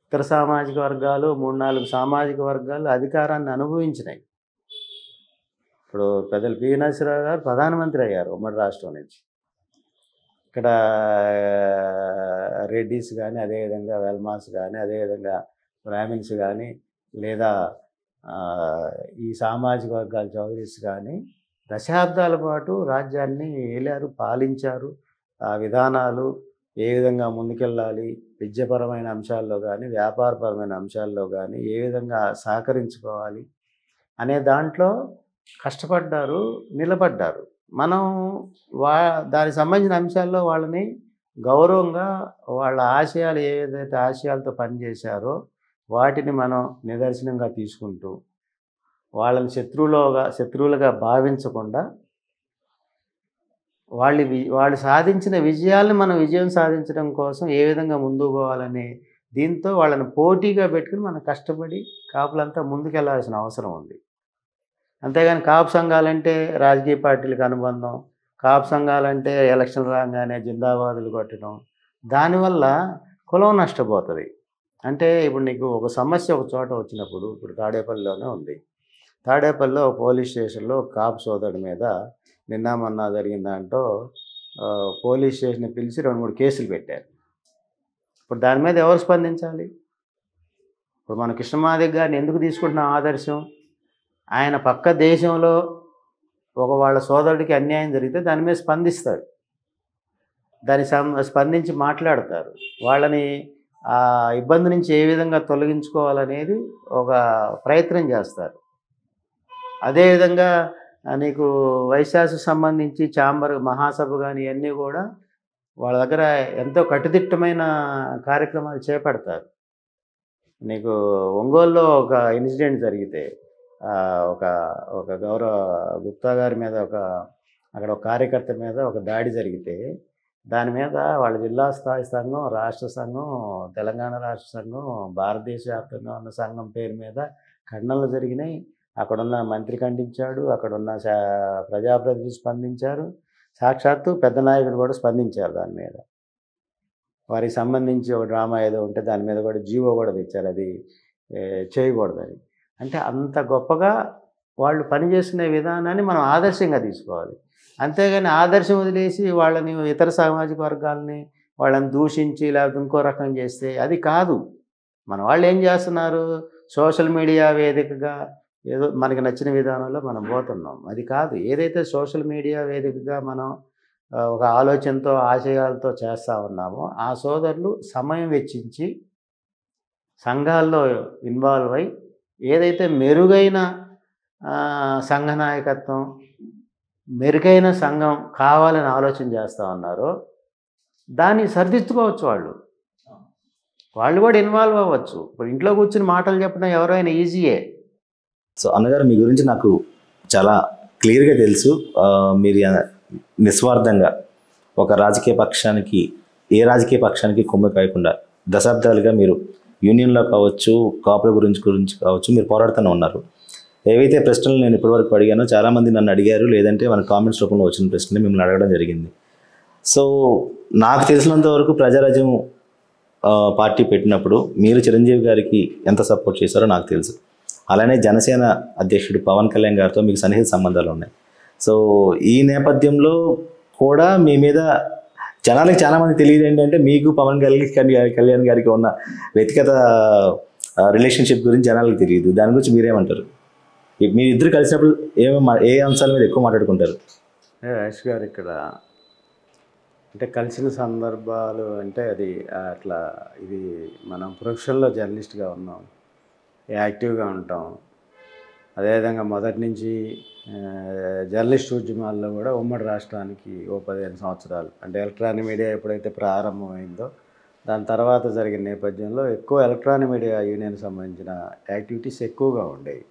ఇతర సామాజిక వర్గాలు 3-4 సామాజిక వర్గాలు అధికారాన్ని అనుభవించినాయి. ఇప్పుడు పెద్దలు పి నరసింహారావు గారు ప్రధానమంత్రి అయ్యారు ఉమ్మడి రాష్ట్రం నుంచి. ఇక్కడ రెడ్డిస్ కానీ, అదేవిధంగా వెల్మాస్ కానీ, అదేవిధంగా బ్రాహ్మిన్స్ కానీ, లేదా ఈ సామాజిక వర్గాల చౌదరీస్ కానీ దశాబ్దాల పాటు రాజ్యాన్ని ఏలారు, పాలించారు. ఆ విధానాలు ఏ విధంగా ముందుకెళ్ళాలి, విద్యాపరమైన అంశాల్లో కానీ వ్యాపారపరమైన అంశాల్లో కానీ ఏ విధంగా సహకరించుకోవాలి అనే దాంట్లో కష్టపడ్డారు, నిలబడ్డారు. మనం దానికి సంబంధించిన అంశాల్లో వాళ్ళని గౌరవంగా వాళ్ళ ఆశయాలు ఏదైతే ఆశయాలతో పనిచేశారో వాటిని మనం నిదర్శనంగా తీసుకుంటూ వాళ్ళని శత్రువులుగా భావించకుండా వాళ్ళు సాధించిన విజయాలను మనం విజయం సాధించడం కోసం ఏ విధంగా ముందుకు పోవాలని దీంతో వాళ్ళని పోటీగా పెట్టుకుని మనం కష్టపడి కాపులంతా ముందుకెళ్లాల్సిన అవసరం ఉంది. అంతేగాని కాపు సంఘాలంటే రాజకీయ పార్టీలకు అనుబంధం, కాపు సంఘాలంటే ఎలక్షన్ రాగానే జిందాబాదులు కొట్టడం, దానివల్ల కులం నష్టపోతుంది. అంటే ఇప్పుడు నీకు ఒక సమస్య ఒక చోట వచ్చినప్పుడు, ఇప్పుడు తాడేపల్లిలోనే ఉంది, తాడేపల్లిలో పోలీస్ స్టేషన్లో కాపు సోదరుడి మీద నిన్న మొన్న జరిగిన దాంట్లో పోలీస్ స్టేషన్ పిలిచి 2-3 కేసులు పెట్టారు. ఇప్పుడు దాని మీద ఎవరు స్పందించాలి? ఇప్పుడు మన కృష్ణమాదిగ గారిని ఎందుకు తీసుకుంటున్నాం ఆదర్శం? ఆయన పక్క దేశంలో వాళ్ళ సోదరుడికి అన్యాయం జరిగితే దాని మీద స్పందిస్తాడు. స్పందించి మాట్లాడతారు. వాళ్ళని ఆ ఇబ్బంది నుంచి ఏ విధంగా తొలగించుకోవాలనేది ఒక ప్రయత్నం చేస్తారు. అదేవిధంగా నీకు వైశాఖకు సంబంధించి ఛాంబర్ మహాసభ కానీ ఇవన్నీ కూడా వాళ్ళ దగ్గర ఎంతో కట్టుదిట్టమైన కార్యక్రమాలు చేపడతారు. నీకు ఒంగోలులో ఒక ఇన్సిడెంట్ జరిగితే ఒక ఒక గౌరవ గుప్తా గారి మీద అక్కడ ఒక కార్యకర్త మీద ఒక దాడి జరిగితే దాని మీద వాళ్ళ జిల్లా స్థాయి సంఘం, రాష్ట్ర సంఘం, తెలంగాణ రాష్ట్ర సంఘం, భారతదేశ వ్యాప్తంగా ఉన్న సంఘం పేరు మీద ఖండనలు జరిగినాయి. అక్కడున్న మంత్రి ఖండించాడు, అక్కడున్న ప్రజాప్రతినిధులు స్పందించారు, సాక్షాత్తు పెద్ద నాయకుడు కూడా స్పందించారు దాని మీద. వారికి సంబంధించి ఒక డ్రామా ఏదో ఉంటే దాని మీద కూడా జీవో కూడా తెచ్చారు, అది చేయకూడదని. అంటే అంత గొప్పగా వాళ్ళు పనిచేస్తున్న విధానాన్ని మనం ఆదర్శంగా తీసుకోవాలి. అంతేగాని ఆదర్శం వదిలేసి వాళ్ళని ఇతర సామాజిక వర్గాలని వాళ్ళని దూషించి లేకపోతే ఇంకో రకం చేస్తే అది కాదు. మన వాళ్ళు ఏం చేస్తున్నారు? సోషల్ మీడియా వేదికగా ఏదో మనకి నచ్చిన విధానంలో మనం పోతున్నాం. అది కాదు. ఏదైతే సోషల్ మీడియా వేదికగా మనం ఒక ఆలోచనతో ఆశయాలతో చేస్తూ ఉన్నామో ఆ సోదరులు సమయం వెచ్చించి సంఘాల్లో ఇన్వాల్వ్ అయ్యి ఏదైతే మెరుగైన సంఘ నాయకత్వం, మెరుగైన సంఘం కావాలని ఆలోచన చేస్తూ ఉన్నారో దాన్ని సరిదిద్దుకోవచ్చు. వాళ్ళు కూడా ఇన్వాల్వ్ అవ్వచ్చు. ఇప్పుడు ఇంట్లో కూర్చుని మాటలు చెప్పడం ఎవరైనా ఈజీయే. సో అన్నగారు, మీ గురించి నాకు చాలా క్లియర్గా తెలుసు. మీరు నిస్వార్థంగా ఒక రాజకీయ పక్షానికి, ఏ రాజకీయ పక్షానికి కొమ్ము కాయకుండా దశాబ్దాలుగా మీరు యూనియన్లో కావచ్చు, కాపుల గురించి కావచ్చు మీరు పోరాడుతూనే ఉన్నారు. ఏవైతే ప్రశ్నలు నేను ఇప్పటివరకు అడిగానో చాలామంది నన్ను అడిగారు, లేదంటే మన కామెంట్స్ రూపంలో వచ్చిన ప్రశ్నలు మిమ్మల్ని అడగడం జరిగింది. సో నాకు తెలిసినంత వరకు ప్రజారాజ్యం పార్టీ పెట్టినప్పుడు మీరు చిరంజీవి గారికి ఎంత సపోర్ట్ చేశారో నాకు తెలుసు. అలానే జనసేన అధ్యక్షుడు పవన్ కళ్యాణ్ గారితో మీకు సన్నిహిత సంబంధాలు ఉన్నాయి. సో ఈ నేపథ్యంలో కూడా మీ మీద జనాలకు చాలామంది తెలియదు ఏంటంటే మీకు పవన్ కళ్యాణ్ గారికి ఉన్న వ్యక్తిగత రిలేషన్షిప్ గురించి జనాలకు తెలియదు. దాని గురించి మీరేమంటారు? మీరు ఇద్దరు కలిసినప్పుడు ఏ అంశాల మీద ఎక్కువ మాట్లాడుకుంటారు? రాజేష్ గారు, ఇక్కడ అంటే కలిసిన సందర్భాలు అంటే అది అట్లా, ఇది మనం ప్రొఫెషన్లో జర్నలిస్ట్గా ఉన్నాం, యాక్టివ్గా ఉంటాం. అదేవిధంగా మొదటి నుంచి జర్నలిస్ట్ ఉద్యమాల్లో కూడా ఉమ్మడి రాష్ట్రానికి 15 సంవత్సరాలు అంటే ఎలక్ట్రానిక్ మీడియా ఎప్పుడైతే ప్రారంభమైందో దాని తర్వాత జరిగిన నేపథ్యంలో ఎక్కువ ఎలక్ట్రానిక్ మీడియా యూనియన్కి సంబంధించిన యాక్టివిటీస్ ఎక్కువగా ఉండేవి.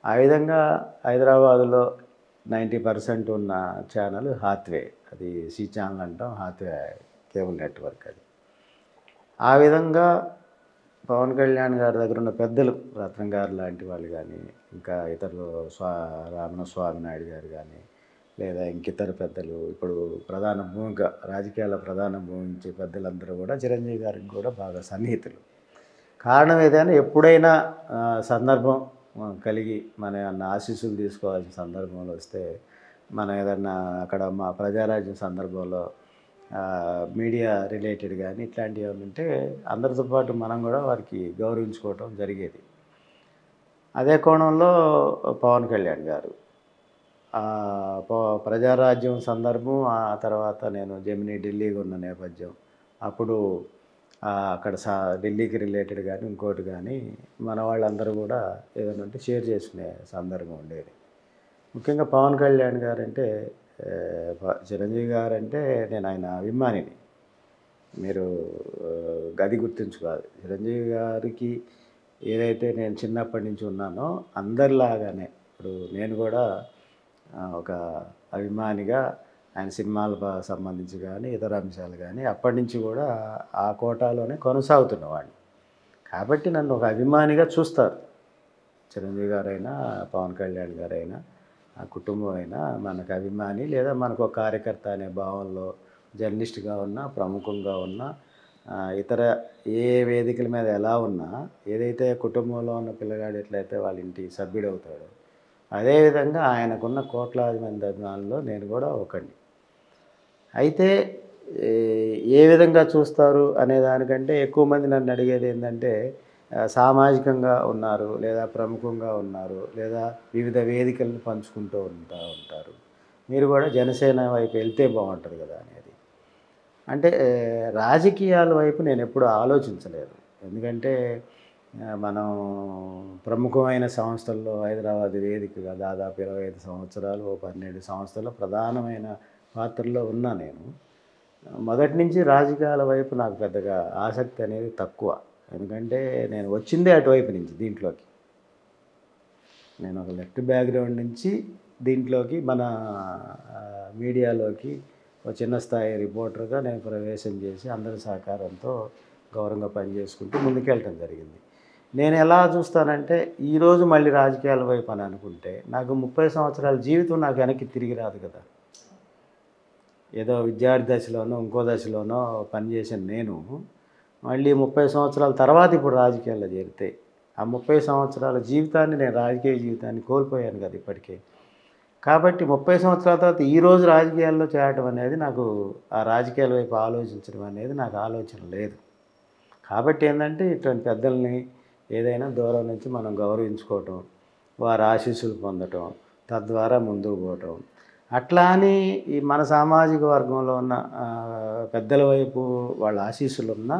ఆ విధంగా హైదరాబాదులో 90% ఉన్న ఛానల్ హాత్వే, అది సి ఛానల్ అంటాం, హాత్వే కేబుల్ నెట్వర్క్. అది ఆ విధంగా పవన్ కళ్యాణ్ గారి దగ్గర ఉన్న పెద్దలు, రత్నం గారు లాంటి వాళ్ళు కానీ, ఇంకా ఇతరులు రామణ స్వామి నాయుడు గారు కానీ, లేదా ఇంకితర పెద్దలు, ఇప్పుడు ప్రధాన భూమిక రాజకీయాల ప్రధాన భూమించే పెద్దలందరూ కూడా చిరంజీవి గారికి కూడా బాగా సన్నిహితులు. కారణం ఏదైనా ఎప్పుడైనా సందర్భం కలిగి మన ఏమన్నా ఆశీస్సులు తీసుకోవాల్సిన సందర్భంలో వస్తే, మనం ఏదన్నా అక్కడ మా ప్రజారాజ్యం సందర్భంలో మీడియా రిలేటెడ్ కానీ ఇట్లాంటివి ఏమైనా ఉంటే అందరితో పాటు మనం కూడా వారికి గౌరవించుకోవటం జరిగేది. అదే కోణంలో పవన్ కళ్యాణ్ గారు ప్రజారాజ్యం సందర్భం, ఆ తర్వాత నేను జెమినీ ఢిల్లీగా ఉన్న నేపథ్యం, అప్పుడు అక్కడ ఢిల్లీకి రిలేటెడ్ కానీ ఇంకోటి కానీ మన వాళ్ళందరూ కూడా ఏదైనా ఉంటే షేర్ చేసుకునే సందర్భం ఉండేది. ముఖ్యంగా పవన్ కళ్యాణ్ గారు అంటే, చిరంజీవి గారు అంటే నేను ఆయన అభిమానిని. మీరు గది గుర్తుంచుకోవాలి. చిరంజీవి గారికి ఏదైతే నేను చిన్నప్పటి నుంచి ఉన్నానో అందరిలాగానే ఇప్పుడు నేను కూడా ఒక అభిమానిగా ఆయన సినిమాలకు సంబంధించి కానీ ఇతర అంశాలు కానీ అప్పటి నుంచి కూడా ఆ కోటాలోనే కొనసాగుతున్నవాడిని. కాబట్టి నన్ను ఒక అభిమానిగా చూస్తారు. చిరంజీవి గారైనా, పవన్ కళ్యాణ్ గారైనా, ఆ కుటుంబం అయినా మనకు అభిమాని, లేదా మనకు ఒక కార్యకర్త అనే భావంలో జర్నలిస్ట్గా ఉన్నా, ప్రముఖంగా ఉన్నా, ఇతర ఏ వేదికల మీద ఎలా ఉన్నా, ఏదైతే కుటుంబంలో ఉన్న పిల్లగాడు ఎట్లయితే వాళ్ళ ఇంటి సభ్యుడవుతాడో అదేవిధంగా ఆయనకున్న కోట్లాది మంది అభిమానుల్లో నేను కూడా ఒకడిని. అయితే ఏ ఏ విధంగా చూస్తారు అనే దానికంటే ఎక్కువ మంది నన్ను అడిగేది ఏంటంటే సామాజికంగా ఉన్నారు, లేదా ప్రముఖంగా ఉన్నారు, లేదా వివిధ వేదికలను పంచుకుంటూ ఉంటారు. మీరు కూడా జనసేన వైపు వెళ్తే బాగుంటుంది కదా అనేది. అంటే రాజకీయాల వైపు నేను ఎప్పుడూ ఆలోచించలేదు. ఎందుకంటే మనం ప్రముఖమైన సంస్థల్లో హైదరాబాద్ వేదికగా దాదాపు 25 సంవత్సరాలు, 12 సంవత్సరాలు ప్రధానమైన పాత్రలో ఉన్నా నేను. మొదటి నుంచి రాజకీయాల వైపు నాకు పెద్దగా ఆసక్తి అనేది తక్కువ. ఎందుకంటే నేను వచ్చిందే అటువైపు నుంచి దీంట్లోకి. నేను ఒక లెఫ్ట్ బ్యాక్గ్రౌండ్ నుంచి దీంట్లోకి మన మీడియాలోకి ఒక చిన్న స్థాయి రిపోర్టర్గా నేను ప్రవేశం చేసి అందరి సహకారంతో గౌరవంగా పనిచేసుకుంటూ ముందుకెళ్ళటం జరిగింది. నేను ఎలా చూస్తానంటే ఈరోజు మళ్ళీ రాజకీయాల వైపు అని అనుకుంటే నాకు 30 సంవత్సరాల జీవితం నాకు వెనక్కి తిరిగి రాదు కదా. ఏదో విద్యార్థి దశలోనో ఇంకో దశలోనో పనిచేసిన నేను మళ్ళీ 30 సంవత్సరాల తర్వాత ఇప్పుడు రాజకీయాల్లో చేరితే ఆ 30 సంవత్సరాల జీవితాన్ని నేను రాజకీయ జీవితాన్ని కోల్పోయాను కదా ఇప్పటికే. కాబట్టి 30 సంవత్సరాల తర్వాత ఈరోజు రాజకీయాల్లో చేరటం అనేది నాకు ఆ రాజకీయాల వైపు ఆలోచించడం అనేది నాకు ఆలోచన లేదు. కాబట్టి ఏంటంటే ఇటువంటి పెద్దల్ని ఏదైనా దూరం నుంచి మనం గౌరవించుకోవటం, వారి ఆశీస్సులు పొందటం, తద్వారా ముందుకు పోవటం. అట్లా అని ఈ మన సామాజిక వర్గంలో ఉన్న పెద్దల వైపు వాళ్ళ ఆశీస్సులు ఉన్న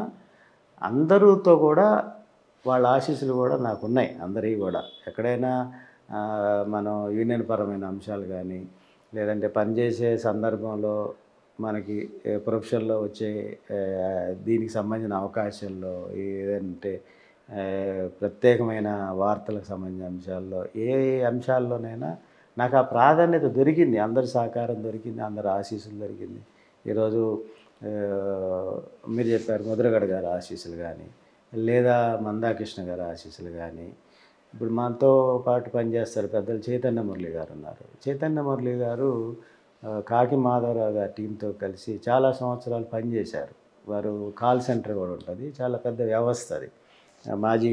అందరితో కూడా వాళ్ళ ఆశీస్సులు కూడా నాకు ఉన్నాయి. అందరివి కూడా ఎక్కడైనా మనం యూనియన్ పరమైన అంశాలు కానీ లేదంటే పనిచేసే సందర్భంలో మనకి ప్రొఫెషన్లో వచ్చే దీనికి సంబంధించిన అవకాశాల్లో ఏదంటే ప్రత్యేకమైన వార్తలకు సంబంధించిన అంశాల్లో ఏ అంశాల్లోనైనా నాకు ఆ ప్రాధాన్యత దొరికింది. అందరి సహకారం దొరికింది, అందరి ఆశీస్సులు దొరికింది. ఈరోజు మీరు చెప్పారు ముద్రగడ గారి ఆశీస్సులు కానీ లేదా మందాకృష్ణ గారి ఆశీస్సులు కానీ, ఇప్పుడు మనతో పాటు పనిచేస్తారు పెద్దలు చైతన్య మురళి గారు ఉన్నారు. చైతన్య మురళి గారు కాకి మాధవరావు గారి టీంతో కలిసి చాలా సంవత్సరాలు పనిచేశారు. వారు కాల్ సెంటర్ కూడా ఉంటుంది, చాలా పెద్ద వ్యవస్థ అది. మాజీ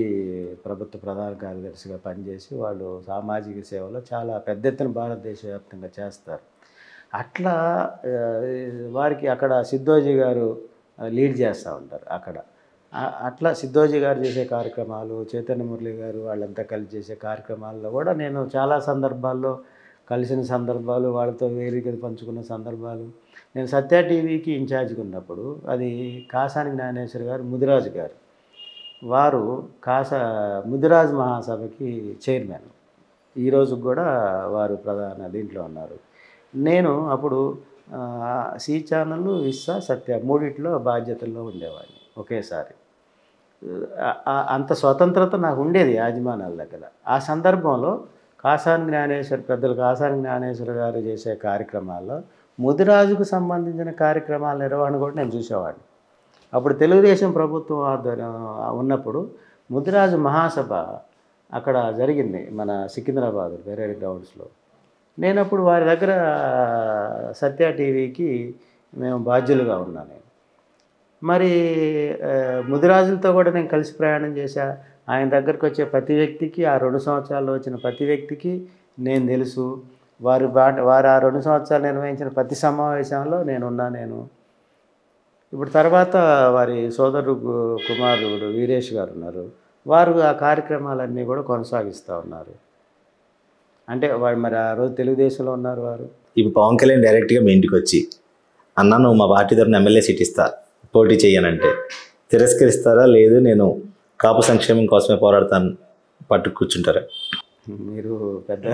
ప్రభుత్వ ప్రధాన కార్యదర్శిగా పనిచేసి వాళ్ళు సామాజిక సేవలో చాలా పెద్ద ఎత్తున భారతదేశ వ్యాప్తంగా చేస్తారు. అట్లా వారికి అక్కడ సిద్ధోజీ గారు లీడ్ చేస్తూ ఉంటారు. అక్కడ అట్లా సిద్ధోజీ గారు చేసే కార్యక్రమాలు, చైతన్య మురళి గారు వాళ్ళంతా కలిసి చేసే కార్యక్రమాల్లో కూడా నేను చాలా సందర్భాల్లో కలిసిన సందర్భాలు, వాళ్ళతో వేదికలు పంచుకున్న సందర్భాలు. నేను సత్య టీవీకి ఇన్ఛార్జ్గా ఉన్నప్పుడు అది కాసాని జ్ఞానేశ్వర్ గారు, ముదిరాజు గారు, వారు ముదిరాజ్ మహాసభకి చైర్మన్. ఈరోజు కూడా వారు ప్రధాన దీంట్లో ఉన్నారు. నేను అప్పుడు సి ఛానల్, విస్సా, సత్య మూడిట్లో బాధ్యతల్లో ఉండేవాడిని ఒకేసారి. అంత స్వతంత్రత నాకు ఉండేది యాజమాన్యాల దగ్గర. ఆ సందర్భంలో పెద్దలు కాసాని జ్ఞానేశ్వర గారు చేసే కార్యక్రమాల్లో ముదిరాజుకు సంబంధించిన కార్యక్రమాల నిర్వహణ కూడా నేను చూసేవాడిని. అప్పుడు తెలుగుదేశం ప్రభుత్వం ఆధ్వర్యం ఉన్నప్పుడు ముదిరాజు మహాసభ అక్కడ జరిగింది మన సికింద్రాబాద్ పెరేడ్ గ్రౌండ్స్లో. నేను అప్పుడు వారి దగ్గర సత్య టీవీకి మేము బాధ్యులుగా ఉన్నాను. నేను మరి ముదిరాజులతో కూడా నేను కలిసి ప్రయాణం చేశా. ఆయన దగ్గరికి వచ్చే ప్రతి వ్యక్తికి, ఆ 2 సంవత్సరాల్లో వచ్చిన ప్రతి వ్యక్తికి నేను తెలుసు. వారు ఆ 2 సంవత్సరాలు నిర్వహించిన ప్రతి సమావేశంలో నేను ఇప్పుడు తర్వాత వారి సోదరుడు కుమారుడు వీరేష్ గారు ఉన్నారు. వారు ఆ కార్యక్రమాలన్నీ కూడా కొనసాగిస్తూ ఉన్నారు. అంటే వాడు మరి ఆ రోజు తెలుగుదేశంలో ఉన్నారు వారు. ఇప్పుడు పవన్ కళ్యాణ్ డైరెక్ట్గా మీ ఇంటికి వచ్చి అన్న నువ్వు మా పార్టీ తరఫున ఎమ్మెల్యే సీట్ ఇస్తా, పోటీ చేయనంటే తిరస్కరిస్తారా? లేదు నేను కాపు సంక్షేమం కోసమే పోరాడతాను పట్టు కూర్చుంటారా? మీరు పెద్ద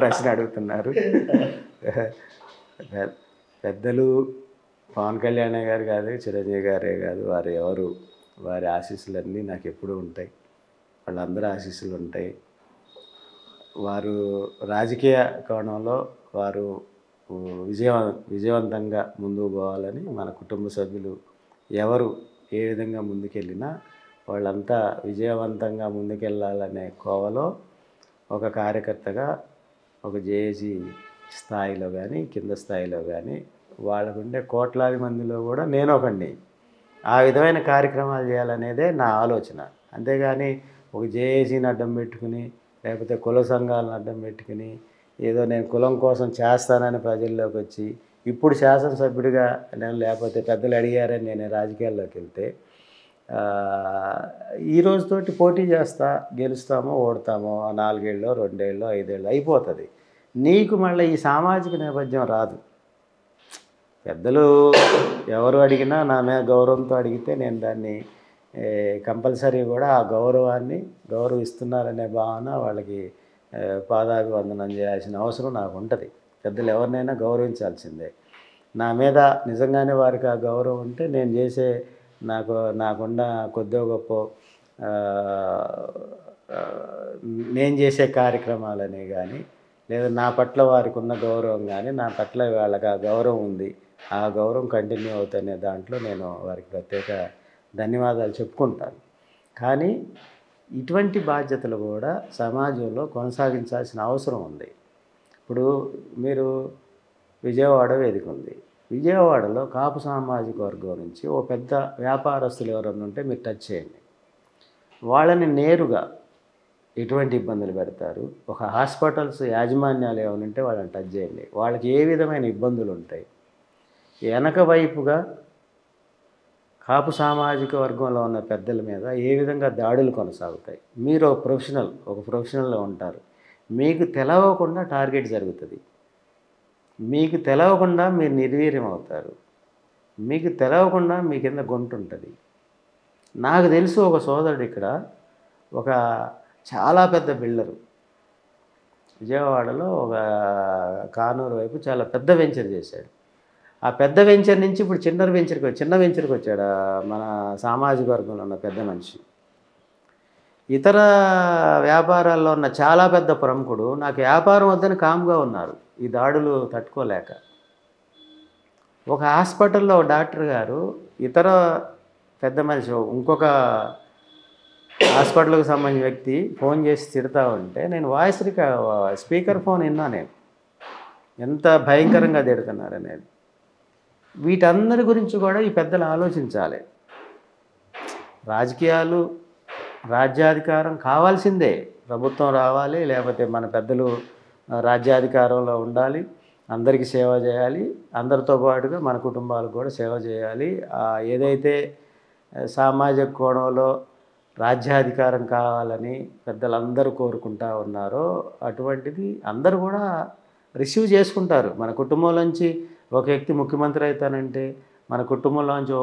ప్రశ్న అడుగుతున్నారు. పెద్దలు పవన్ కళ్యాణ్ గారు కాదు, చిరంజీవి గారే కాదు, వారి ఆశీస్సులన్నీ నాకు ఎప్పుడూ ఉంటాయి. వాళ్ళందరూ ఆశీస్సులు ఉంటాయి. వారు రాజకీయ కోణంలో వారు విజయవంతంగా ముందుకు పోవాలని మన కుటుంబ సభ్యులు ఎవరు ఏ విధంగా ముందుకెళ్ళినా వాళ్ళంతా విజయవంతంగా ముందుకెళ్ళాలనే కోవలో ఒక కార్యకర్తగా ఒక జేఏసీ స్థాయిలో కానీ కింద స్థాయిలో కానీ వాళ్ళకుండే కోట్లాది మందిలో కూడా నేను ఒకడిని. ఆ విధమైన కార్యక్రమాలు చేయాలనేదే నా ఆలోచన. అంతేగాని ఒక జేఏసీని అడ్డం పెట్టుకుని లేకపోతే కుల సంఘాలను అడ్డం పెట్టుకుని ఏదో నేను కులం కోసం చేస్తానని ప్రజల్లోకి వచ్చి ఇప్పుడు శాసనసభ్యుడిగా నేను లేకపోతే పెద్దలు అడిగారని నేను రాజకీయాల్లోకి వెళ్తే ఈ రోజుతోటి పోటీ చేస్తా, గెలుస్తామో ఓడతామో 4 ఏళ్ళో 2 ఏళ్ళో 5 ఏళ్ళో అయిపోతుంది. నీకు మళ్ళీ ఈ సామాజిక నేపథ్యం రాదు. పెద్దలు ఎవరు అడిగినా నా మీద గౌరవంతో అడిగితే నేను దాన్ని కంపల్సరీ కూడా ఆ గౌరవాన్ని గౌరవిస్తున్నారనే భావన వాళ్ళకి పాదాభివందనం చేయాల్సిన అవసరం నాకు ఉంటుంది. పెద్దలు ఎవరినైనా గౌరవించాల్సిందే. నా మీద నిజంగానే వారికి ఆ గౌరవం ఉంటే నేను చేసే నాకున్న కొద్దో గొప్ప నేను చేసే కార్యక్రమాలని కానీ లేదా నా పట్ల వారికి ఉన్న గౌరవం కానీ నా పట్ల వాళ్ళకి ఆ గౌరవం ఉంది, ఆ గౌరవం కంటిన్యూ అవుతానే దాంట్లో నేను వారికి ప్రత్యేక ధన్యవాదాలు చెప్పుకుంటాను. కానీ ఇటువంటి బాధ్యతలు కూడా సమాజంలో కొనసాగించాల్సిన అవసరం ఉంది. ఇప్పుడు మీరు విజయవాడ వేదిక ఉంది. విజయవాడలో కాపు సామాజిక వర్గం నుంచి ఓ పెద్ద వ్యాపారస్తులు ఎవరన్నా ఉంటే మీరు టచ్ చేయండి. వాళ్ళని నేరుగా ఎటువంటి ఇబ్బందులు పెడతారు, ఒక హాస్పిటల్స్ యాజమాన్యాలు ఏమైనా ఉంటే వాళ్ళని టచ్ చేయండి. వాళ్ళకి ఏ విధమైన ఇబ్బందులు ఉంటాయి, వెనక వైపుగా కాపు సామాజిక వర్గంలో ఉన్న పెద్దల మీద ఏ విధంగా దాడులు కొనసాగుతాయి. మీరు ఒక ప్రొఫెషనల్లో ఉంటారు, మీకు తెలవకుండా టార్గెట్ జరుగుతుంది, మీకు తెలవకుండా మీరు నిర్వీర్యం అవుతారు, మీకు తెలవకుండా మీ కింద గొంతు ఉంటుంది. నాకు తెలుసు ఒక సోదరుడు ఇక్కడ ఒక చాలా పెద్ద బిల్డరు విజయవాడలో ఒక కానూరు వైపు చాలా పెద్ద వెంచర్ చేశాడు. ఆ పెద్ద వెంచర్ నుంచి ఇప్పుడు చిన్న వెంచర్కి వచ్చాడు మన సామాజిక వర్గంలో ఉన్న పెద్ద మనిషి. ఇతర వ్యాపారాల్లో ఉన్న చాలా పెద్ద ప్రముఖుడు నాకు వ్యాపారం వద్దని కామ్గా ఉన్నారు, ఈ దాడులు తట్టుకోలేక. ఒక హాస్పిటల్లో డాక్టర్ గారు ఇతర పెద్ద మనిషి ఇంకొక హాస్పిటల్కి సంబంధించిన వ్యక్తి ఫోన్ చేసి తిడతా ఉంటే నేను స్పీకర్ ఫోన్ విన్నా, నేను ఎంత భయంకరంగా తిడుతున్నారనేది. వీటందరి గురించి కూడా ఈ పెద్దలు ఆలోచించాలి. రాజకీయాలు రాజ్యాధికారం కావాల్సిందే, ప్రభుత్వం రావాలి, లేకపోతే మన పెద్దలు రాజ్యాధికారంలో ఉండాలి, అందరికీ సేవ చేయాలి, అందరితో పాటుగా మన కుటుంబాలకు కూడా సేవ చేయాలి. ఏదైతే సామాజిక కోణంలో రాజ్యాధికారం కావాలని పెద్దలందరూ కోరుకుంటా ఉన్నారో అటువంటిది అందరూ కూడా రిసీవ్ చేసుకుంటారు. మన కుటుంబంలోంచి ఒక వ్యక్తి ముఖ్యమంత్రి అవుతానంటే, మన కుటుంబంలోంచి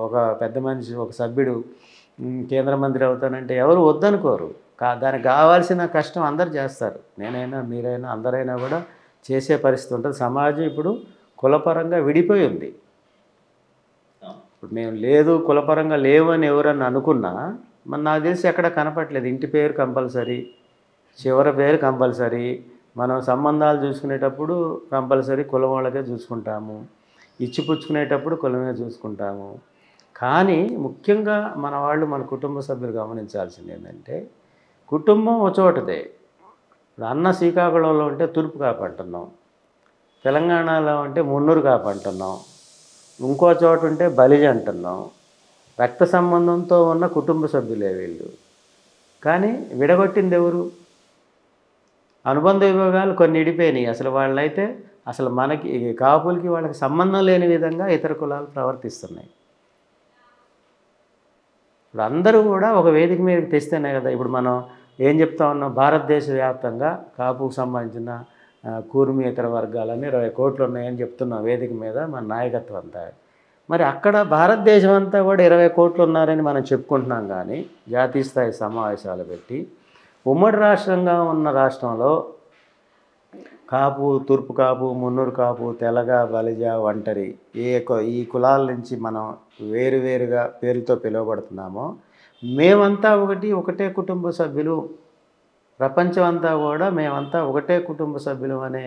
ఒక పెద్ద మనిషి ఒక సభ్యుడు కేంద్ర మంత్రి అవుతానంటే ఎవరు వద్దనుకోరు. దానికి కావాల్సిన కష్టం అందరు చేస్తారు. నేనైనా మీరైనా అందరైనా కూడా చేసే పరిస్థితి ఉంటుంది. సమాజం ఇప్పుడు కులపరంగా విడిపోయి ఉంది. ఇప్పుడు మేము లేదు కులపరంగా లేవని ఎవరన్నా అనుకున్నా మన నాకు తెలిసి ఎక్కడ కనపట్లేదు. ఇంటి పేరు కంపల్సరీ, చివరి పేరు కంపల్సరీ, మనం సంబంధాలు చూసుకునేటప్పుడు కంపల్సరీ కులం వాళ్ళకే చూసుకుంటాము, ఇచ్చిపుచ్చుకునేటప్పుడు కులమే చూసుకుంటాము. కానీ ముఖ్యంగా మన కుటుంబ సభ్యులు గమనించాల్సింది ఏంటంటే కుటుంబం ఒక చోటదే. ఇప్పుడు అన్న శ్రీకాకుళంలో ఉంటే తూర్పు కాపంటున్నాం, తెలంగాణలో ఉంటే మున్నూరు కాపంటున్నాం, ఇంకో చోట ఉంటే బలిజ అంటున్నాం. రక్త సంబంధంతో ఉన్న కుటుంబ సభ్యులే వీళ్ళు. కానీ విడగొట్టింది ఎవరు? అనుబంధ విభాగాలు కొన్ని ఇడిపోయినాయి. అసలు మనకి కాపులకి వాళ్ళకి సంబంధం లేని విధంగా ఇతర కులాలు ప్రవర్తిస్తున్నాయి. ఇప్పుడు అందరూ కూడా ఒక వేదిక మీదకి తెస్తేనే కదా. ఇప్పుడు మనం ఏం చెప్తా ఉన్నాం, భారతదేశ వ్యాప్తంగా కాపుకు సంబంధించిన కూర్మి ఇతర వర్గాలని 20 కోట్లు ఉన్నాయని చెప్తున్నాం వేదిక మీద మన నాయకత్వం అంతా. మరి అక్కడ భారతదేశం అంతా కూడా 20 కోట్లు ఉన్నారని మనం చెప్పుకుంటున్నాం. కానీ జాతీయ స్థాయి సమావేశాలు పెట్టి ఉమ్మడి రాష్ట్రంగా ఉన్న రాష్ట్రంలో కాపు, తూర్పు కాపు, మున్నూరు కాపు, తెలగ, బలిజ, ఒంటరి ఈ కులాల నుంచి మనం వేరువేరుగా పేరుతో పిలువబడుతున్నామో మేమంతా ఒకటే కుటుంబ సభ్యులు, ప్రపంచం అంతా కూడా మేమంతా ఒకటే కుటుంబ సభ్యులు అనే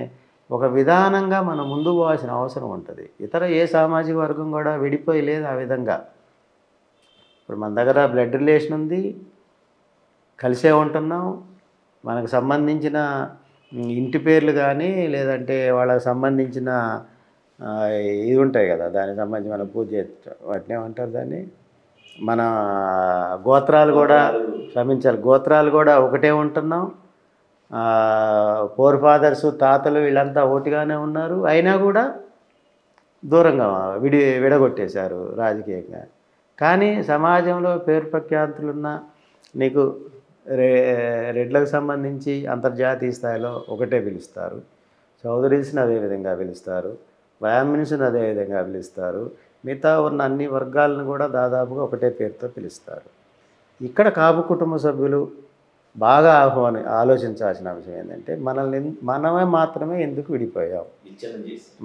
ఒక విధానంగా మనం ముందు పోవాల్సిన అవసరం ఉంటుంది. ఇతర ఏ సామాజిక వర్గం కూడా విడిపోయి లేదు ఆ విధంగా. ఇప్పుడు మన దగ్గర బ్లడ్ రిలేషన్ ఉంది, కలిసే ఉంటున్నాం. మనకు సంబంధించిన ఇంటి పేర్లు కానీ లేదంటే వాళ్ళకి సంబంధించిన ఇది ఉంటాయి కదా, దానికి సంబంధించి మనం పూజ వాటిని ఏమంటారు దాన్ని, మన గోత్రాలు కూడా గోత్రాలు కూడా ఒకటే ఉంటున్నాం. ఫోర్ ఫాదర్స్ తాతలు వీళ్ళంతా ఒకటిగానే ఉన్నారు, అయినా కూడా దూరంగా విడగొట్టేశారు రాజకీయంగా. కానీ సమాజంలో పేరు ప్రఖ్యాతులున్న నీకు రెడ్లకు సంబంధించి అంతర్జాతీయ స్థాయిలో ఒకటే పిలుస్తారు, చౌదరీస్ని అదేవిధంగా పిలుస్తారు, బ్రాహ్మిన్స్ని అదేవిధంగా పిలుస్తారు, మిగతా ఉన్న అన్ని వర్గాలను కూడా దాదాపుగా ఒకటే పేరుతో పిలుస్తారు. ఇక్కడ కాపు కుటుంబ సభ్యులు బాగా ఆలోచించాల్సిన అంశం ఏంటంటే మనమే మాత్రమే ఎందుకు విడిపోయాం,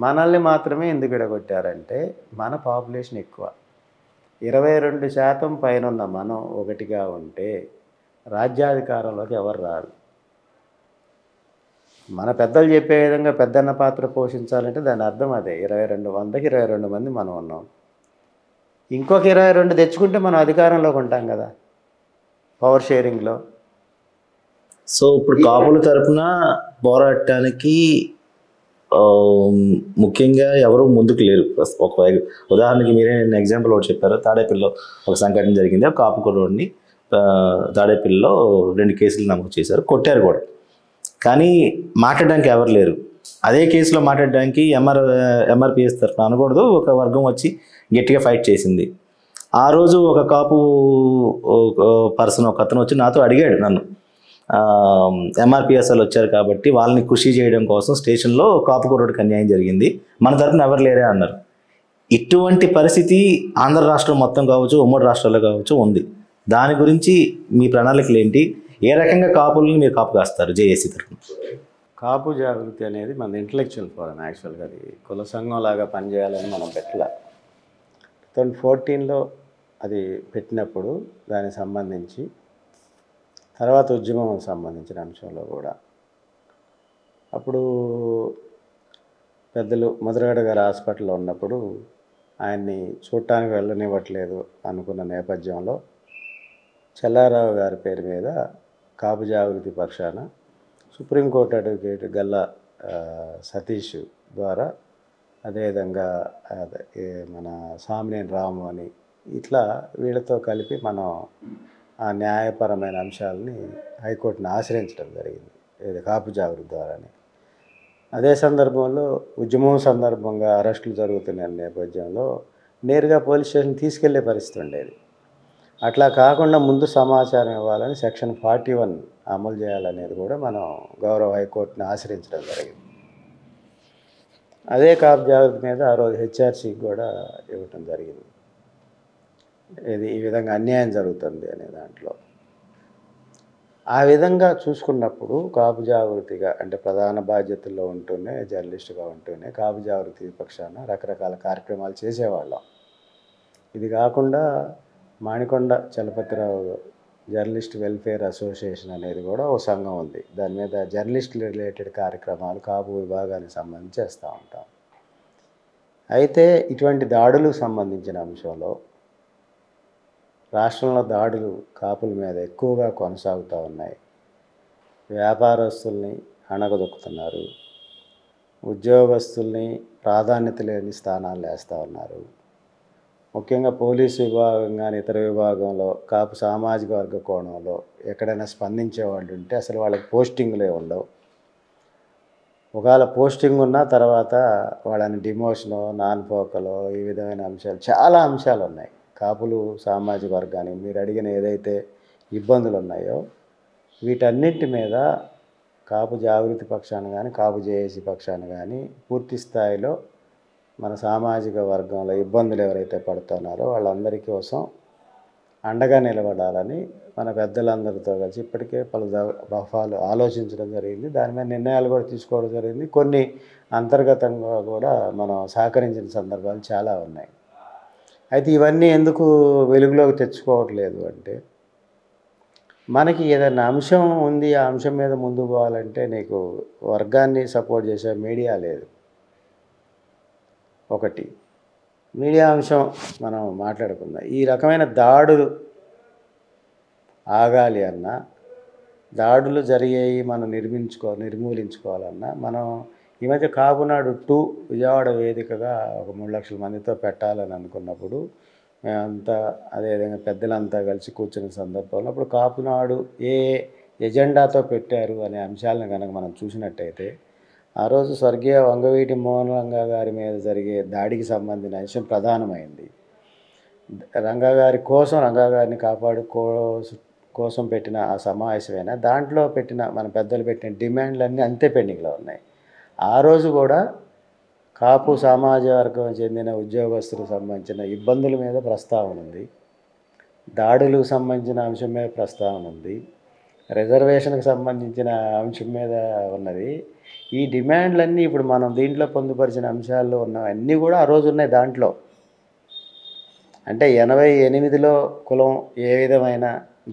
మనల్ని మాత్రమే ఎందుకు విడగొట్టారంటే మన పాపులేషన్ ఎక్కువ, 22% పైన ఉన్న మనం ఒకటిగా ఉంటే రాజ్యాధికారంలోకి ఎవరు రారు. మన పెద్దలు చెప్పే విధంగా పెద్దన్న పాత్ర పోషించాలంటే దాని అర్థం అదే. 22 22 మంది మనం ఉన్నాం, ఇంకొక 22 తెచ్చుకుంటే మనం అధికారంలోకి ఉంటాం కదా, పవర్ షేరింగ్లో. సో ఇప్పుడు కాపుల తరపున పోరాటానికి ముఖ్యంగా ఎవరు ముందుకు లేరు. ఒక ఉదాహరణకి మీరే ఎగ్జాంపుల్ ఒకటి చెప్పారు, తాడేపల్లిలో ఒక సంఘటన జరిగింది. ఒక కాపు కుర్రోడిని తాడేపల్లిలో 2 కేసులు నమోదు చేశారు, కొట్టారు కూడా. కానీ మాట్లాడడానికి ఎవరు లేరు. అదే కేసులో మాట్లాడడానికి ఎంఆర్పిఎస్ తరఫున అనకూడదు, ఒక వర్గం వచ్చి గట్టిగా ఫైట్ చేసింది. ఆ రోజు ఒక కాపు పర్సన్ ఒక అతను వచ్చి నాతో అడిగాడు నన్ను, ఎంఆర్పిఎస్ వాళ్ళు వచ్చారు కాబట్టి వాళ్ళని ఖుషి చేయడం కోసం స్టేషన్లో కాపు కుర్రోడికి అన్యాయం జరిగింది, మన తరఫున ఎవరు లేరే అన్నారు. ఇటువంటి పరిస్థితి ఆంధ్ర రాష్ట్రం మొత్తం కావచ్చు, ఉమ్మడి రాష్ట్రాల్లో కావచ్చు ఉంది. దాని గురించి మీ ప్రణాళికలు ఏంటి? ఏ రకంగా కాపుల్ని మీరు కాపు కాస్తారు జేఏసీ తరఫున? కాపు జాగృతి అనేది మన ఇంటలెక్చువల్ ఫోరం. యాక్చువల్గా అది కుల సంఘం లాగా పనిచేయాలని మనం పెట్టలే. 2014లో అది పెట్టినప్పుడు దానికి సంబంధించి తర్వాత ఉద్యమం సంబంధించిన అంశంలో కూడా అప్పుడు పెద్దలు ముద్రగడ గారు హాస్పిటల్లో ఉన్నప్పుడు ఆయన్ని చూడటానికి వెళ్ళనివ్వట్లేదు అనుకున్న నేపథ్యంలో చెల్లారావు గారి పేరు మీద కాపు జాగృతి పక్షాన సుప్రీంకోర్టు అడ్వకేట్ గల్లా సతీష్ ద్వారా, అదేవిధంగా మన సామినేని రాము అని ఇట్లా వీళ్ళతో కలిపి మనం ఆ న్యాయపరమైన అంశాలని హైకోర్టుని ఆశ్రయించడం జరిగింది, ఇది కాపు జాగృతి ద్వారానే. అదే సందర్భంలో ఉద్యమం సందర్భంగా అరెస్టులు జరుగుతున్న నేపథ్యంలో నేరుగా పోలీస్ స్టేషన్ తీసుకెళ్లే పరిస్థితి ఉండేది. అట్లా కాకుండా ముందు సమాచారం ఇవ్వాలని సెక్షన్ 41 అమలు చేయాలనేది కూడా మనం గౌరవ హైకోర్టుని ఆశ్రయించడం జరిగింది. అదే కాపు జాగృతి మీద ఆ రోజు హెచ్ఆర్సీకి కూడా ఇవ్వటం జరిగింది, ఇది ఈ విధంగా అన్యాయం జరుగుతుంది అనే దాంట్లో. ఆ విధంగా చూసుకున్నప్పుడు కాపు జాగృతిగా అంటే ప్రధాన బాధ్యతల్లో ఉంటూనే, జర్నలిస్టుగా ఉంటూనే కాపు జాగృతి పక్షాన రకరకాల కార్యక్రమాలు చేసేవాళ్ళం. ఇది కాకుండా Manikonda Chalapathirao journalist welfare association అనేది కూడా ఒక సంఘం ఉంది. దాని మీద జర్నలిస్ట్ రిలేటెడ్ కార్యక్రమాలు కాపు విభాగానికి సంబంధించి చేస్తూ ఉంటాం. అయితే ఇటువంటి దాడులకు సంబంధించిన అంశంలో రాష్ట్రంలో దాడులు కాపుల మీద ఎక్కువగా కొనసాగుతూ ఉన్నాయి. వ్యాపారస్తుల్ని అణగదొక్కుతున్నారు, ఉద్యోగస్తుల్ని ప్రాధాన్యత లేని స్థానాలు వేస్తూ ఉన్నారు. ముఖ్యంగా పోలీసు విభాగం కానీ ఇతర విభాగంలో కాపు సామాజిక వర్గ కోణంలో ఎక్కడైనా స్పందించే వాళ్ళు ఉంటే అసలు వాళ్ళకి పోస్టింగ్లే ఉండవు. ఒకవేళ పోస్టింగ్ ఉన్న తర్వాత వాళ్ళని డిమోషను, నాన్ పోకలో ఈ విధమైన అంశాలు చాలా అంశాలు ఉన్నాయి. కాపులు సామాజిక వర్గానికి మీరు అడిగిన ఏదైతే ఇబ్బందులు ఉన్నాయో వీటన్నింటి మీద కాపు జాగృతి పక్షాన కానీ కాపు జేఏసీ పక్షాన కానీ పూర్తి స్థాయిలో మన సామాజిక వర్గంలో ఇబ్బందులు ఎవరైతే పడుతున్నారో వాళ్ళందరి కోసం అండగా నిలబడాలని మన పెద్దలందరితో కలిసి ఇప్పటికే పలు దఫాలు ఆలోచించడం జరిగింది. దాని మీద నిర్ణయాలు కూడా తీసుకోవడం జరిగింది. కొన్ని అంతర్గతంగా కూడా మనం సహకరించిన సందర్భాలు చాలా ఉన్నాయి. అయితే ఇవన్నీ ఎందుకు వెలుగులోకి తెచ్చుకోవట్లేదు అంటే, మనకి ఏదైనా అంశం ఉంది, ఆ అంశం మీద ముందుకు పోవాలంటే నీకు వర్గాన్ని సపోర్ట్ చేసే మీడియా లేదు. ఒకటి మీడియా అంశం మనం మాట్లాడుకుందాం. ఈ రకమైన దాడులు ఆగాలి అన్నా, దాడులు జరిగేవి మనం నిర్మూలించుకోవాలన్నా మనం ఈ మధ్య కాపునాడు 2 విజయవాడ వేదికగా ఒక 3 లక్షల మందితో పెట్టాలని అనుకున్నప్పుడు మేమంతా అదేవిధంగా పెద్దలంతా కలిసి కూర్చున్న సందర్భంలో అప్పుడు కాపునాడు ఏ ఎజెండాతో పెట్టారు అనే అంశాలను కనుక మనం చూసినట్టయితే, ఆ రోజు స్వర్గీయ వంగవీటి మోహన్ రంగా గారి మీద జరిగే దాడికి సంబంధించిన అంశం ప్రధానమైంది. రంగా గారిని కోసం పెట్టిన ఆ సమావేశమైనా దాంట్లో పెట్టిన మన పెద్దలు పెట్టిన డిమాండ్లన్నీ అంతే పెండింగ్లో ఉన్నాయి. ఆ రోజు కూడా కాపు సమాజ వర్గం చెందిన ఉద్యోగస్తులకు సంబంధించిన ఇబ్బందుల మీద ప్రస్తావన ఉంది, దాడులకు సంబంధించిన అంశం మీద ప్రస్తావన ఉంది, రిజర్వేషన్కి సంబంధించిన అంశం మీద ఉన్నది. ఈ డిమాండ్లన్నీ ఇప్పుడు మనం దీంట్లో పొందుపరిచిన అంశాల్లో ఉన్నవన్నీ కూడా ఆ రోజు ఉన్నాయి దాంట్లో. అంటే 88లో కులం ఏ విధమైన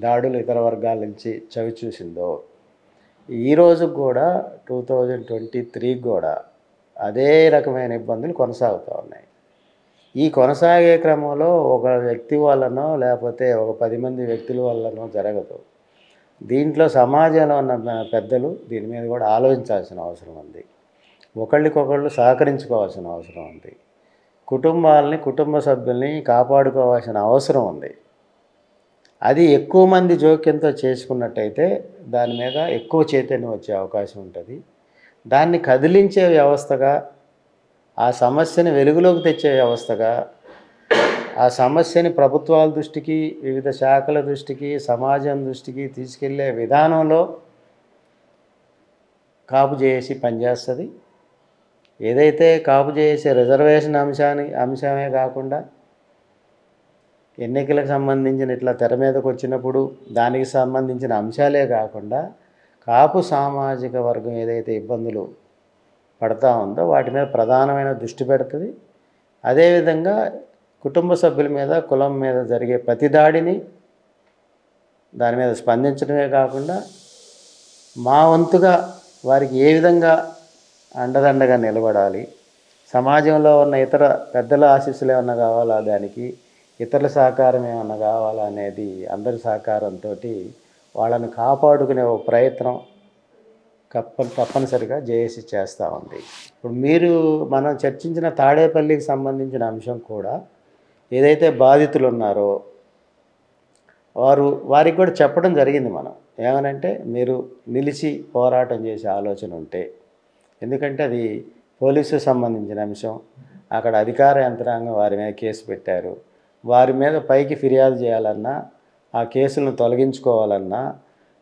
దాడులు ఇతర వర్గాల నుంచి చవి చూసిందో, ఈరోజు కూడా 2023 కూడా అదే రకమైన ఇబ్బందులు కొనసాగుతూ ఉన్నాయి. ఈ కొనసాగే క్రమంలో ఒక వ్యక్తి వల్లనో లేకపోతే ఒక 10 మంది వ్యక్తుల వల్లనో జరగదు. దీంట్లో సమాజంలో ఉన్న పెద్దలు దీని మీద కూడా ఆలోచించాల్సిన అవసరం ఉంది. ఒకళ్ళకొకళ్ళు సహకరించుకోవాల్సిన అవసరం ఉంది. కుటుంబ సభ్యుల్ని కాపాడుకోవాల్సిన అవసరం ఉంది. అది ఎక్కువ మంది జోక్యంతో చేసుకున్నట్టయితే దాని మీద ఎక్కువ చైతన్యం వచ్చే అవకాశం ఉంటుంది. దాన్ని కదిలించే వ్యవస్థగా, ఆ సమస్యని వెలుగులోకి తెచ్చే వ్యవస్థగా, ఆ సమస్యని ప్రభుత్వాల దృష్టికి, వివిధ శాఖల దృష్టికి, సమాజం దృష్టికి తీసుకెళ్లే విధానంలో కాపు జేఏసీ పనిచేస్తుంది. ఏదైతే కాపు జేఏసీ రిజర్వేషన్ అంశమే కాకుండా ఎన్నికలకు సంబంధించిన ఇట్లా తెర మీదకు వచ్చినప్పుడు దానికి సంబంధించిన అంశాలే కాకుండా కాపు సామాజిక వర్గం ఏదైతే ఇబ్బందులు పడతా ఉందో వాటి మీద ప్రధానమైన దృష్టి పెడుతుంది. అదేవిధంగా కుటుంబ సభ్యుల మీద, కులం మీద జరిగే ప్రతి దాడిని దాని మీద స్పందించడమే కాకుండా మా వంతుగా వారికి ఏ విధంగా అండదండగా నిలబడాలి, సమాజంలో ఉన్న ఇతర పెద్దల ఆశీస్సులు ఏమన్నా కావాలా, దానికి ఇతరుల సహకారం ఏమన్నా కావాలా అనేది అందరి సహకారంతో వాళ్ళని కాపాడుకునే ఒక ప్రయత్నం తప్పనిసరిగా జేఏసీ చేస్తూ ఉంది. ఇప్పుడు మనం చర్చించిన తాడేపల్లికి సంబంధించిన అంశం కూడా ఏదైతే బాధితులు ఉన్నారో వారికి కూడా చెప్పడం జరిగింది. మనం ఏమనంటే, మీరు నిలిచి పోరాటం చేసే ఆలోచన ఉంటే, ఎందుకంటే అది పోలీసుకు సంబంధించిన అంశం, అక్కడ అధికార యంత్రాంగం వారి మీద కేసు పెట్టారు. వారి మీద పైకి ఫిర్యాదు చేయాలన్నా, ఆ కేసులను తొలగించుకోవాలన్నా,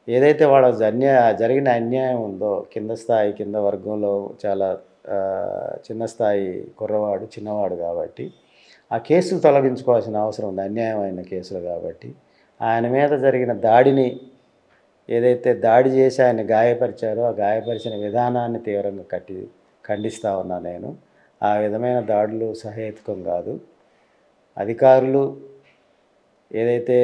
ఏదైతే వాళ్ళకి జరిగిన అన్యాయం ఉందో, కింద వర్గంలో చాలా చిన్న స్థాయి కుర్రవాడు, చిన్నవాడు కాబట్టి ఆ కేసులు తొలగించుకోవాల్సిన అవసరం ఉంది, అన్యాయమైన కేసులు కాబట్టి. ఆయన మీద జరిగిన దాడిని, ఏదైతే దాడి చేసి ఆయన గాయపరిచారో ఆ గాయపరిచిన విధానాన్ని తీవ్రంగా ఖండిస్తూ ఉన్నా నేను. ఆ విధమైన దాడులు సహేతుకం కాదు. అధికారులు ఏదైతే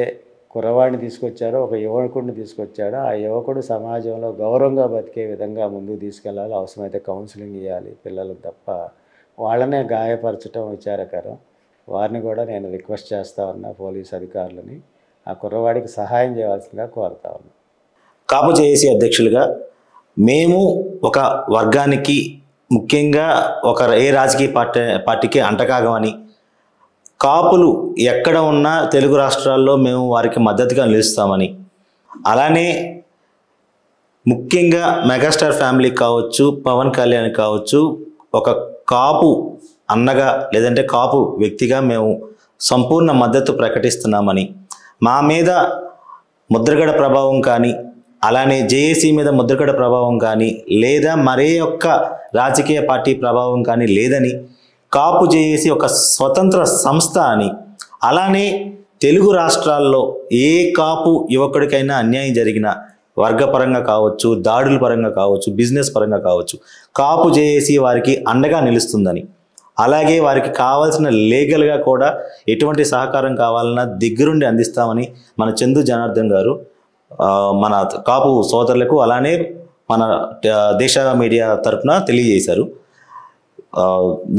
కుర్రవాడిని తీసుకొచ్చారో, ఒక యువకుడిని తీసుకొచ్చాడో, ఆ యువకుడు సమాజంలో గౌరవంగా బతికే విధంగా ముందుకు తీసుకెళ్ళాలి. అవసరమైతే కౌన్సిలింగ్ ఇవ్వాలి పిల్లలకు తప్ప వాళ్ళనే గాయపరచడం విచారకరం. వారిని కూడా నేను రిక్వెస్ట్ చేస్తూ ఉన్నా, పోలీస్ అధికారులని ఆ కుర్రవాడికి సహాయం చేయవలసిందిగా కోరుతా ఉన్నా. కాపు జేఏసీ అధ్యక్షులుగా మేము ఒక వర్గానికి, ముఖ్యంగా ఏ రాజకీయ పార్టీకి అంటకాగమని, కాపులు ఎక్కడ ఉన్నా తెలుగు రాష్ట్రాల్లో మేము వారికి మద్దతుగా నిలుస్తామని, అలానే ముఖ్యంగా మెగాస్టార్ ఫ్యామిలీ కావచ్చు, పవన్ కళ్యాణ్ కావచ్చు, ఒక కాపు అన్నగా లేదంటే కాపు వ్యక్తిగా మేము సంపూర్ణ మద్దతు ప్రకటిస్తున్నామని, మా మీద ముద్రగడ ప్రభావం కానీ, అలానే జేఏసీ మీద ముద్రగడ ప్రభావం కానీ, లేదా మరే ఒక్క రాజకీయ పార్టీ ప్రభావం కానీ లేదని, కాపు జేఏసీ ఒక స్వతంత్ర సంస్థ అని, అలానే తెలుగు రాష్ట్రాల్లో ఏ కాపు యువకుడికైనా అన్యాయం జరిగినా, వర్గపరంగా కావచ్చు, దాడుల పరంగా కావచ్చు, బిజినెస్ పరంగా కావచ్చు, కాపు జేఏసీ వారికి అండగా నిలుస్తుందని, అలాగే వారికి కావాల్సిన లీగల్గా కూడా ఎటువంటి సహకారం కావాలన్నా దగ్గరుండి అందిస్తామని మన చందు జనార్దన్ గారు మన కాపు సోదరులకు, అలానే మన దేశ మీడియా తరఫున తెలియజేశారు.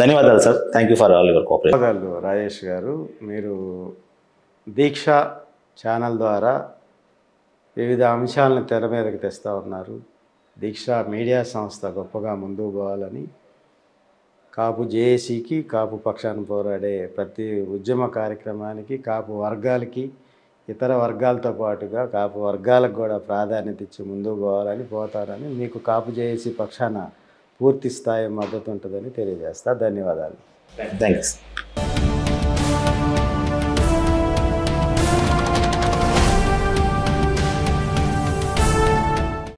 ధన్యవాదాలు sir. Thank you for all your cooperation. ధన్యవాదాలు రాజేష్ గారు. మీరు దీక్ష ఛానల్ ద్వారా వివిధ అంశాలను తెర మీదకి తెస్తూ ఉన్నారు. దీక్ష మీడియా సంస్థ గొప్పగా ముందుకు పోవాలని, కాపు జేఏసీకి, కాపు పక్షాన పోరాడే ప్రతి ఉద్యమ కార్యక్రమానికి, కాపు వర్గాలకి ఇతర వర్గాలతో పాటుగా కాపు వర్గాలకు కూడా ప్రాధాన్యత ఇచ్చి ముందుకు పోవాలని పోతారని మీకు కాపు జేఏసీ పక్షాన పూర్తి స్థాయి మద్దతు ఉంటుందని తెలియజేస్తా. ధన్యవాదాలు. థ్యాంక్స్.